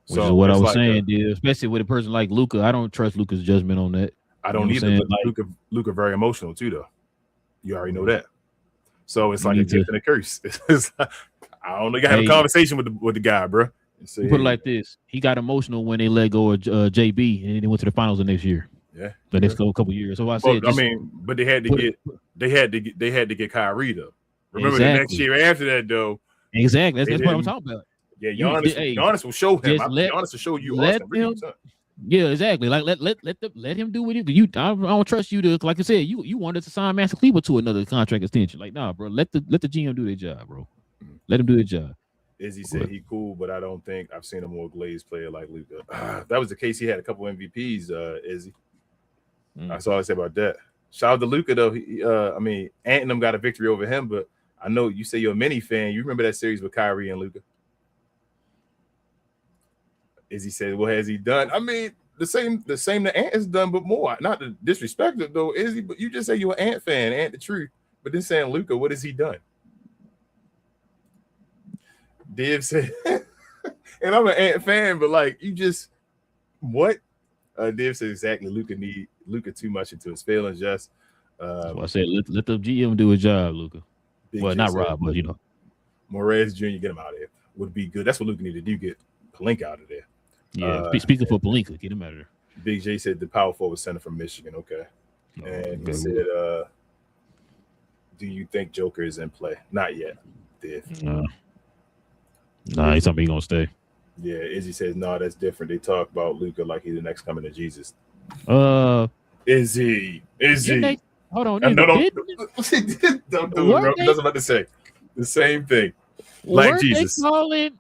[SPEAKER 1] Which is what I was saying, Dib. Especially with a person like Luka, I don't trust Luka's judgment on that.
[SPEAKER 2] I don't either. But Luka very emotional too, though. You already know that. So it's like a gift and a curse. I don't know. You got to have a conversation with the guy, bro.
[SPEAKER 1] Put it like this: he got emotional when they let go of JB, and they went to the finals the next year.
[SPEAKER 2] Yeah,
[SPEAKER 1] the next couple years. So I said,
[SPEAKER 2] but they had to get Kyrie though. Remember the next year after that though.
[SPEAKER 1] Exactly. That's what I'm talking about.
[SPEAKER 2] Yeah, Giannis will show him. Giannis will show you.
[SPEAKER 1] Yeah, exactly. Like let him do what he do. I don't trust you to, like I said, you wanted to sign Master Cleaver to another contract extension. Like, nah, bro. Let the GM do their job, bro. Let him do their job.
[SPEAKER 2] Izzy said he cool, but I don't think I've seen a more glazed player like Luka. That was the case. He had a couple MVPs, Izzy. That's all I say about that. Shout out to Luka though. Ant and them got a victory over him, but I know you say you're a mini fan. You remember that series with Kyrie and Luka? Izzy said, "What has he done?" I mean, the same that Ant has done, but more. Not to disrespect it though, Izzy, but you just say you're an Ant fan, Ant the truth. But then saying Luka, what has he done? Div said, and I'm an Ant fan, but like you just what? Div said exactly. Luka need too much into his feelings. Just
[SPEAKER 1] that's why I said let the GM do his job, Luka. Well, not Rob, but you know,
[SPEAKER 2] Morez Jr. Get him out of there would be good. That's what Luka need to do. Get Pelinka out of there.
[SPEAKER 1] Yeah, speaking for Pelinka, get him out of there.
[SPEAKER 2] Big J said the power forward center from Michigan. Okay, and he said, "Do you think Joker is in play? Not yet, Div."
[SPEAKER 1] Nah, he's something gonna stay.
[SPEAKER 2] Yeah, Izzy says, no, that's different. They talk about Luka like he's the next coming to Jesus. Izzy.
[SPEAKER 1] Hold on.
[SPEAKER 2] Don't do it. That's what I'm about to say. The same thing. Like Jesus.
[SPEAKER 1] They calling,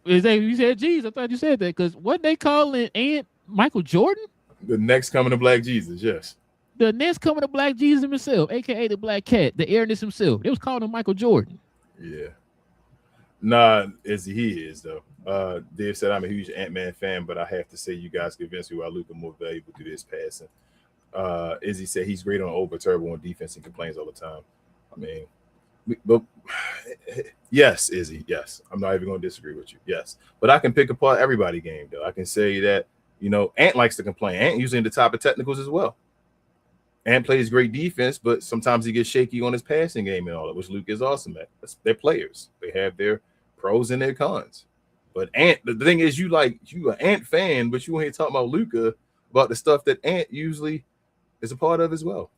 [SPEAKER 1] you said Jesus. I thought you said that because what they calling Ant Michael Jordan?
[SPEAKER 2] The next coming to Black Jesus, yes.
[SPEAKER 1] The next coming to Black Jesus himself, aka the Black Cat, the airness himself. They was calling him Michael Jordan.
[SPEAKER 2] Yeah. Nah, Izzy, he is though. Dave said I'm a huge Ant-Man fan, but I have to say you guys convinced me why Luka more valuable through this passing. Izzy said he's great on over turbo on defense and complains all the time. I mean, but yes, Izzy, yes. I'm not even going to disagree with you. Yes, but I can pick apart everybody game though. I can say that Ant likes to complain. Ant usually in the top of technicals as well. Ant plays great defense, but sometimes he gets shaky on his passing game and all that, which Luke is awesome at. They're players. They have their pros and their cons. But Ant, the thing is, you an Ant fan, but you ain't talking about Luka, about the stuff that Ant usually is a part of as well.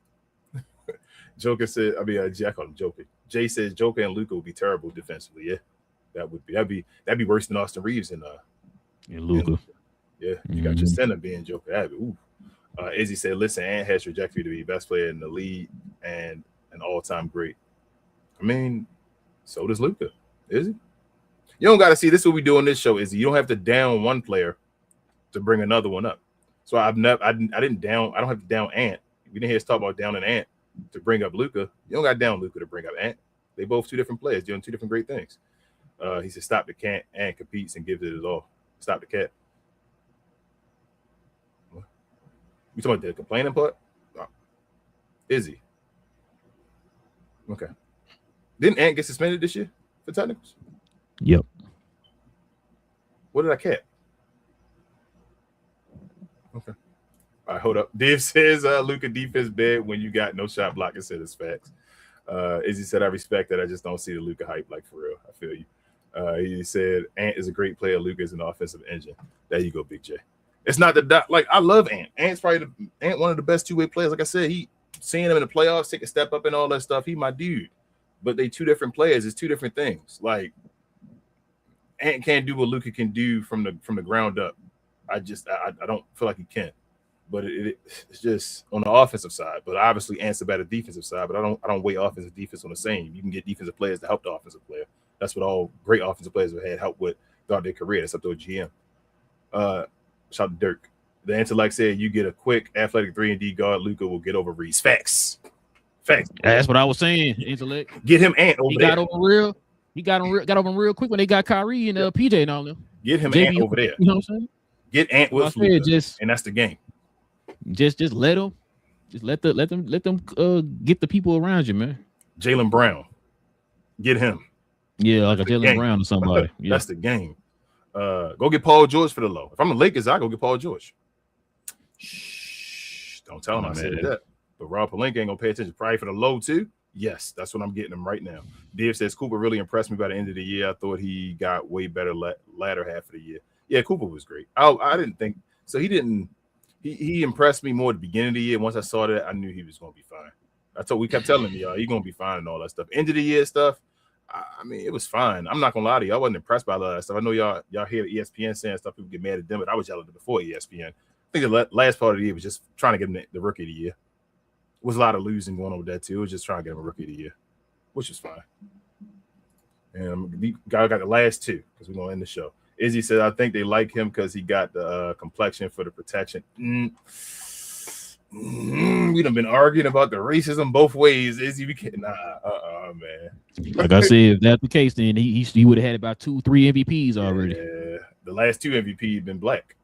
[SPEAKER 2] Joker said, Jack called him Joker. Jay says Joker and Luka would be terrible defensively. Yeah, that'd be worse than Austin Reeves and
[SPEAKER 1] Luka.
[SPEAKER 2] Yeah, you got your center being Joker. That'd be, ooh. Izzy said, listen, Ant has trajectory to be best player in the league and an all-time great. I mean, so does Luka. Is he? You don't got to see. This is what we do on this show. Is you don't have to down one player to bring another one up. So I didn't down. I don't have to down Ant. We didn't hear us talk about downing Ant to bring up Luka. You don't got to down Luka to bring up Ant. They both two different players doing two different great things. He said, "Stop the cat." Ant competes and gives it his all. Stop the cat. What? You talking about the complaining part? No. Is he? Okay. Didn't Ant get suspended this year for technicals?
[SPEAKER 1] Yep.
[SPEAKER 2] What did I cap? Okay. All right, hold up. Dave says Luka defense bad when you got no shot blocking set as facts. Izzy said, I respect that. I just don't see the Luka hype like for real. I feel you. He said Ant is a great player. Luka is an offensive engine. There you go, Big J. It's not the like I love Ant. Ant's probably one of the best two-way players. Like I said, he seeing him in the playoffs, take a step up and all that stuff. He my dude. But they two different players. It's two different things. Like Ant can't do what Luka can do from the ground up. I don't feel like he can. But it's just on the offensive side. But obviously Ant's a better defensive side. But I don't weigh offensive defense on the same. You can get defensive players to help the offensive player. That's what all great offensive players have had help with throughout their career. That's up to a GM. Shout out to Dirk. The intellect said you get a quick athletic 3-and-D guard. Luka will get over Reese. Facts.
[SPEAKER 1] That's what I was saying. Intellect.
[SPEAKER 2] Get him Ant over there.
[SPEAKER 1] He got over real quick when they got Kyrie and PJ and all them.
[SPEAKER 2] Get him Ant over there.
[SPEAKER 1] You know what I'm saying?
[SPEAKER 2] Get Ant with Luka, and that's the game.
[SPEAKER 1] Just let them get the people around you, man.
[SPEAKER 2] Jaylen Brown, get him.
[SPEAKER 1] Yeah, like a Jaylen Brown or somebody. Yeah.
[SPEAKER 2] That's the game. Go get Paul George for the low. If I'm the Lakers, I go get Paul George. Shh, don't tell him I said that. But Rob Pelinka ain't gonna pay attention. Probably for the low too. Yes, that's what I'm getting him right now. Dave says Cooper really impressed me by the end of the year. I thought he got way better latter half of the year. Yeah, Cooper was great. I didn't think so. He didn't. He impressed me more at the beginning of the year. Once I saw that, I knew he was gonna be fine. We kept telling me, y'all, he's gonna be fine and all that stuff. End of the year stuff. I mean, it was fine. I'm not gonna lie to you. I wasn't impressed by a lot of that stuff. I know y'all hear ESPN saying stuff. People get mad at them, but I was yelling at them before ESPN. I think the last part of the year was just trying to get him the rookie of the year. It was a lot of losing going on with that too. It was just trying to get him a rookie of the year, which is fine. And we got the last two because we're gonna end the show. Izzy said, I think they like him because he got the complexion for the protection. We done been arguing about the racism both ways. Izzy, we can't. Man.
[SPEAKER 1] Like I said, if that's the case, then he would have had about 2-3 MVPs already.
[SPEAKER 2] Yeah, the last two MVPs been black.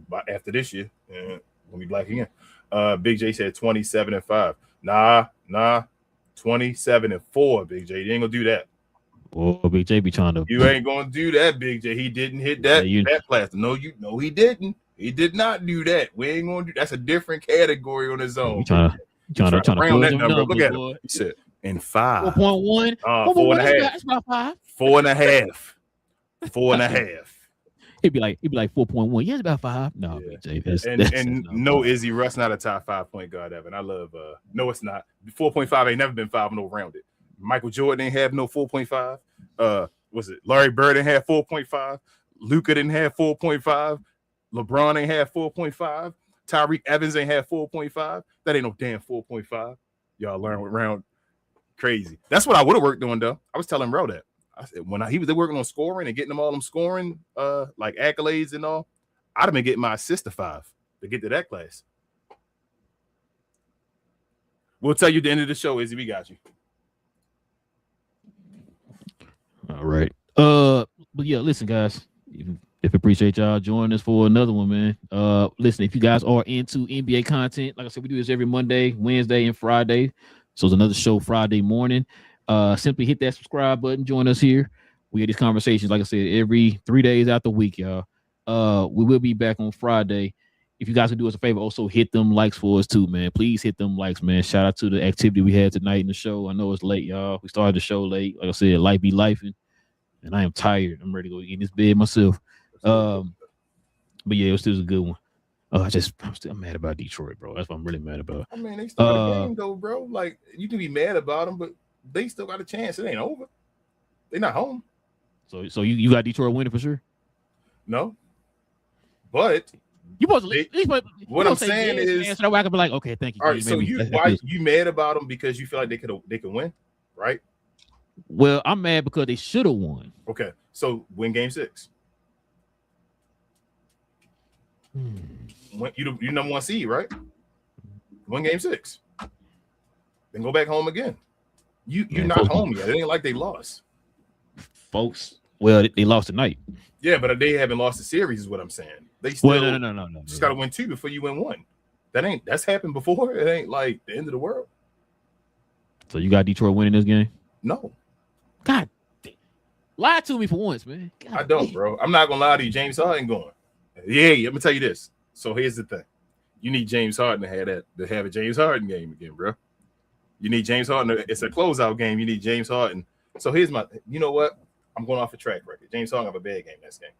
[SPEAKER 2] But after this year, we'll be black again. Big J said 27-5. Nah, 27-4. Big J, you ain't gonna do that.
[SPEAKER 1] Oh, Big J be trying to.
[SPEAKER 2] You ain't gonna do that, Big J. He didn't hit that plaster. No, he didn't. He did not do that. We ain't gonna do. That's a different category on his own.
[SPEAKER 1] Trying to
[SPEAKER 2] round that number. Look at
[SPEAKER 1] boy.
[SPEAKER 2] him. He said in 5.
[SPEAKER 1] 4.1.
[SPEAKER 2] 4.5.
[SPEAKER 1] That's about 5.
[SPEAKER 2] 4.5. 4.5.
[SPEAKER 1] He'd be like 4.1. Yeah, it's about 5. No,
[SPEAKER 2] Yeah.
[SPEAKER 1] Big J.
[SPEAKER 2] And no, Izzy, Russ not a top 5 point guard ever. And I love. No, it's not. 4.5 ain't never been 5 no rounded. Michael Jordan ain't have no 4.5. Was it Larry Bird didn't have 4.5? Luka didn't have 4.5. LeBron ain't have 4.5. Tyreek Evans ain't have 4.5. That ain't no damn 4.5. Y'all learn with round crazy. That's what I would have worked on though. I was telling Ro that. I said when he was working on scoring and getting them all them scoring like accolades and all, I'd have been getting my assist to 5 to get to that class. We'll tell you at the end of the show, Izzy. We got you.
[SPEAKER 1] All right. But yeah, listen, guys. If appreciate y'all joining us for another one, man. Listen, if you guys are into NBA content, like I said, we do this every Monday, Wednesday, and Friday. So it's another show Friday morning. Simply hit that subscribe button. Join us here. We have these conversations, like I said, every 3 days out the week, y'all. We will be back on Friday. If you guys would do us a favor, also hit them likes for us too, man. Please hit them likes, man. Shout out to the activity we had tonight in the show. I know it's late, y'all. We started the show late. Like I said, life be lifing, and I am tired. I'm ready to go get in this bed myself. But yeah, it was still a good one. I'm still mad about Detroit, bro. That's what I'm really mad about.
[SPEAKER 2] I mean, they started the game though, bro. Like you can be mad about them, but they still got a chance. It ain't over. They're not home.
[SPEAKER 1] So you got Detroit winning for sure?
[SPEAKER 2] No, but
[SPEAKER 1] you supposed to.
[SPEAKER 2] What I'm saying is,
[SPEAKER 1] so I could be like, okay, thank you.
[SPEAKER 2] All right, so you mad about them because you feel like they could win, right?
[SPEAKER 1] Well, I'm mad because they should have won.
[SPEAKER 2] Okay, so win game 6. When you number 1 seed, right? Win game 6. Then go back home again. You're not home yet. It ain't like they lost.
[SPEAKER 1] Folks, well, they lost tonight.
[SPEAKER 2] Yeah, but they haven't lost the series, is what I'm saying. They still
[SPEAKER 1] no.
[SPEAKER 2] Just gotta win 2 before you win 1. That's happened before. It ain't like the end of the world.
[SPEAKER 1] So you got Detroit winning this game?
[SPEAKER 2] No.
[SPEAKER 1] God damn. Lie to me for once, man. God
[SPEAKER 2] I don't, bro. I'm not gonna lie to you. James Harden going. Yeah, let me tell you this. So here's the thing. You need James Harden to have a James Harden game again, bro. You need James Harden. It's a closeout game. You need James Harden. So here's you know what? I'm going off a track record. James Harden have a bad game next game.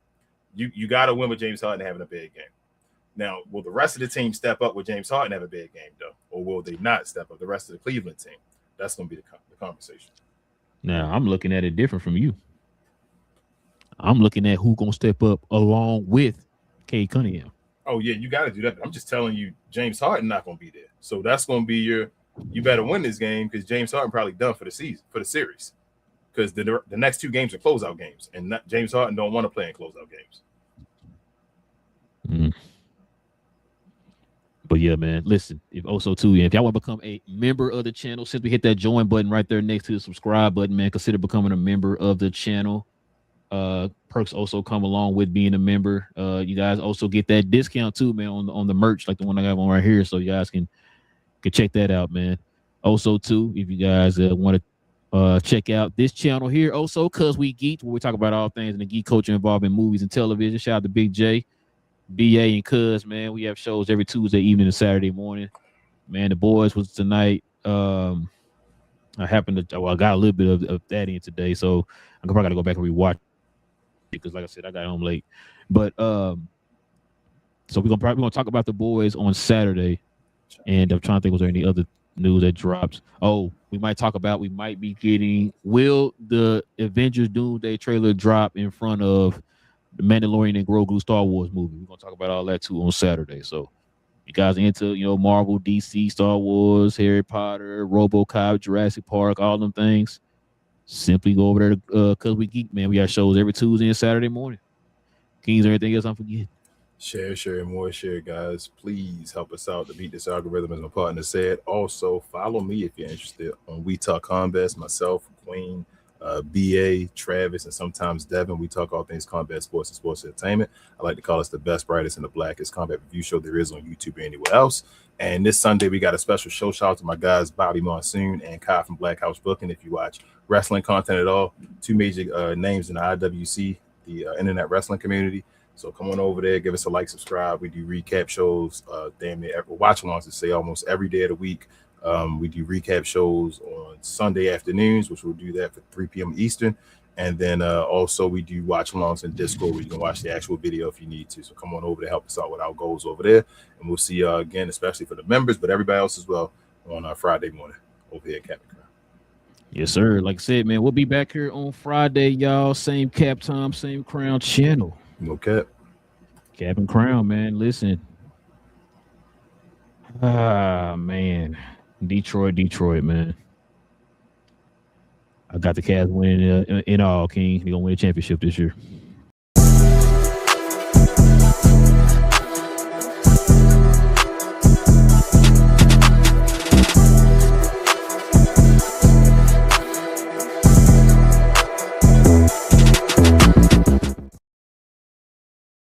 [SPEAKER 2] You got to win with James Harden having a bad game. Now, will the rest of the team step up with James Harden have a bad game, though? Or will they not step up, the rest of the Cleveland team? That's going to be the conversation.
[SPEAKER 1] Now, I'm looking at it different from you. I'm looking at who's going to step up along with Cade Cunningham.
[SPEAKER 2] Oh, yeah, you got to do that. I'm just telling you, James Harden not going to be there. So that's going to be you better win this game because James Harden probably done for the series. Because the next 2 games are closeout games, and James Harden don't want to play in closeout games.
[SPEAKER 1] But yeah, man, listen, if y'all want to become a member of the channel, simply hit that join button right there next to the subscribe button, man. Consider becoming a member of the channel. Perks also come along with being a member. You guys also get that discount too, man, on the merch, like the one I got on right here. So you guys can check that out, man. Also, too, if you guys want to check out this channel here, also, Cause We Geek, where we talk about all things in the geek culture involving movies and television. Shout out to Big J, BA, and Cuz, man. We have shows every Tuesday evening and Saturday morning. Man, the boys was tonight. I got a little bit of that in today, so I'm probably gotta go back and rewatch it because, like I said, I got home late. But so we're gonna talk about the boys on Saturday, and I'm trying to think, was there any other news that drops? Oh, we might be getting, will the Avengers Doomsday trailer drop in front of the Mandalorian and Grogu Star Wars movie? We're gonna talk about all that too on Saturday. So you guys are into Marvel, DC, Star Wars, Harry Potter, RoboCop, Jurassic Park, all them things, simply go over there to Cause We Geek, man. We got shows every Tuesday and Saturday morning. Kings, or anything else I'm forgetting?
[SPEAKER 2] Share, more share, guys. Please help us out to beat this algorithm, as my partner said. Also, follow me if you're interested on We Talk Combat. Myself, Queen, BA, Travis, and sometimes Devin. We talk all things combat sports and sports entertainment. I like to call us the best, brightest, and the blackest combat review show there is on YouTube or anywhere else. And this Sunday, we got a special show. Shout out to my guys, Bobby Monsoon and Kai from Black House Booking. If you watch wrestling content at all, 2 major names in the IWC, the internet wrestling community. So come on over there, give us a like, subscribe. We do recap shows, damn near watch alongs to say almost every day of the week. We do recap shows on Sunday afternoons, which we'll do that for 3 p.m. Eastern. And then also we do watch alongs in Discord where you can watch the actual video if you need to. So come on over to help us out with our goals over there. And we'll see you again, especially for the members, but everybody else as well on Friday morning over here at Captain Crown.
[SPEAKER 1] Yes, sir. Like I said, man, we'll be back here on Friday, y'all. Same cap time, same crown channel.
[SPEAKER 2] No cap.
[SPEAKER 1] Cap and Crown, man. Listen. Man. Detroit, man. I got the Cavs winning in all, King. They're going to win a championship this year.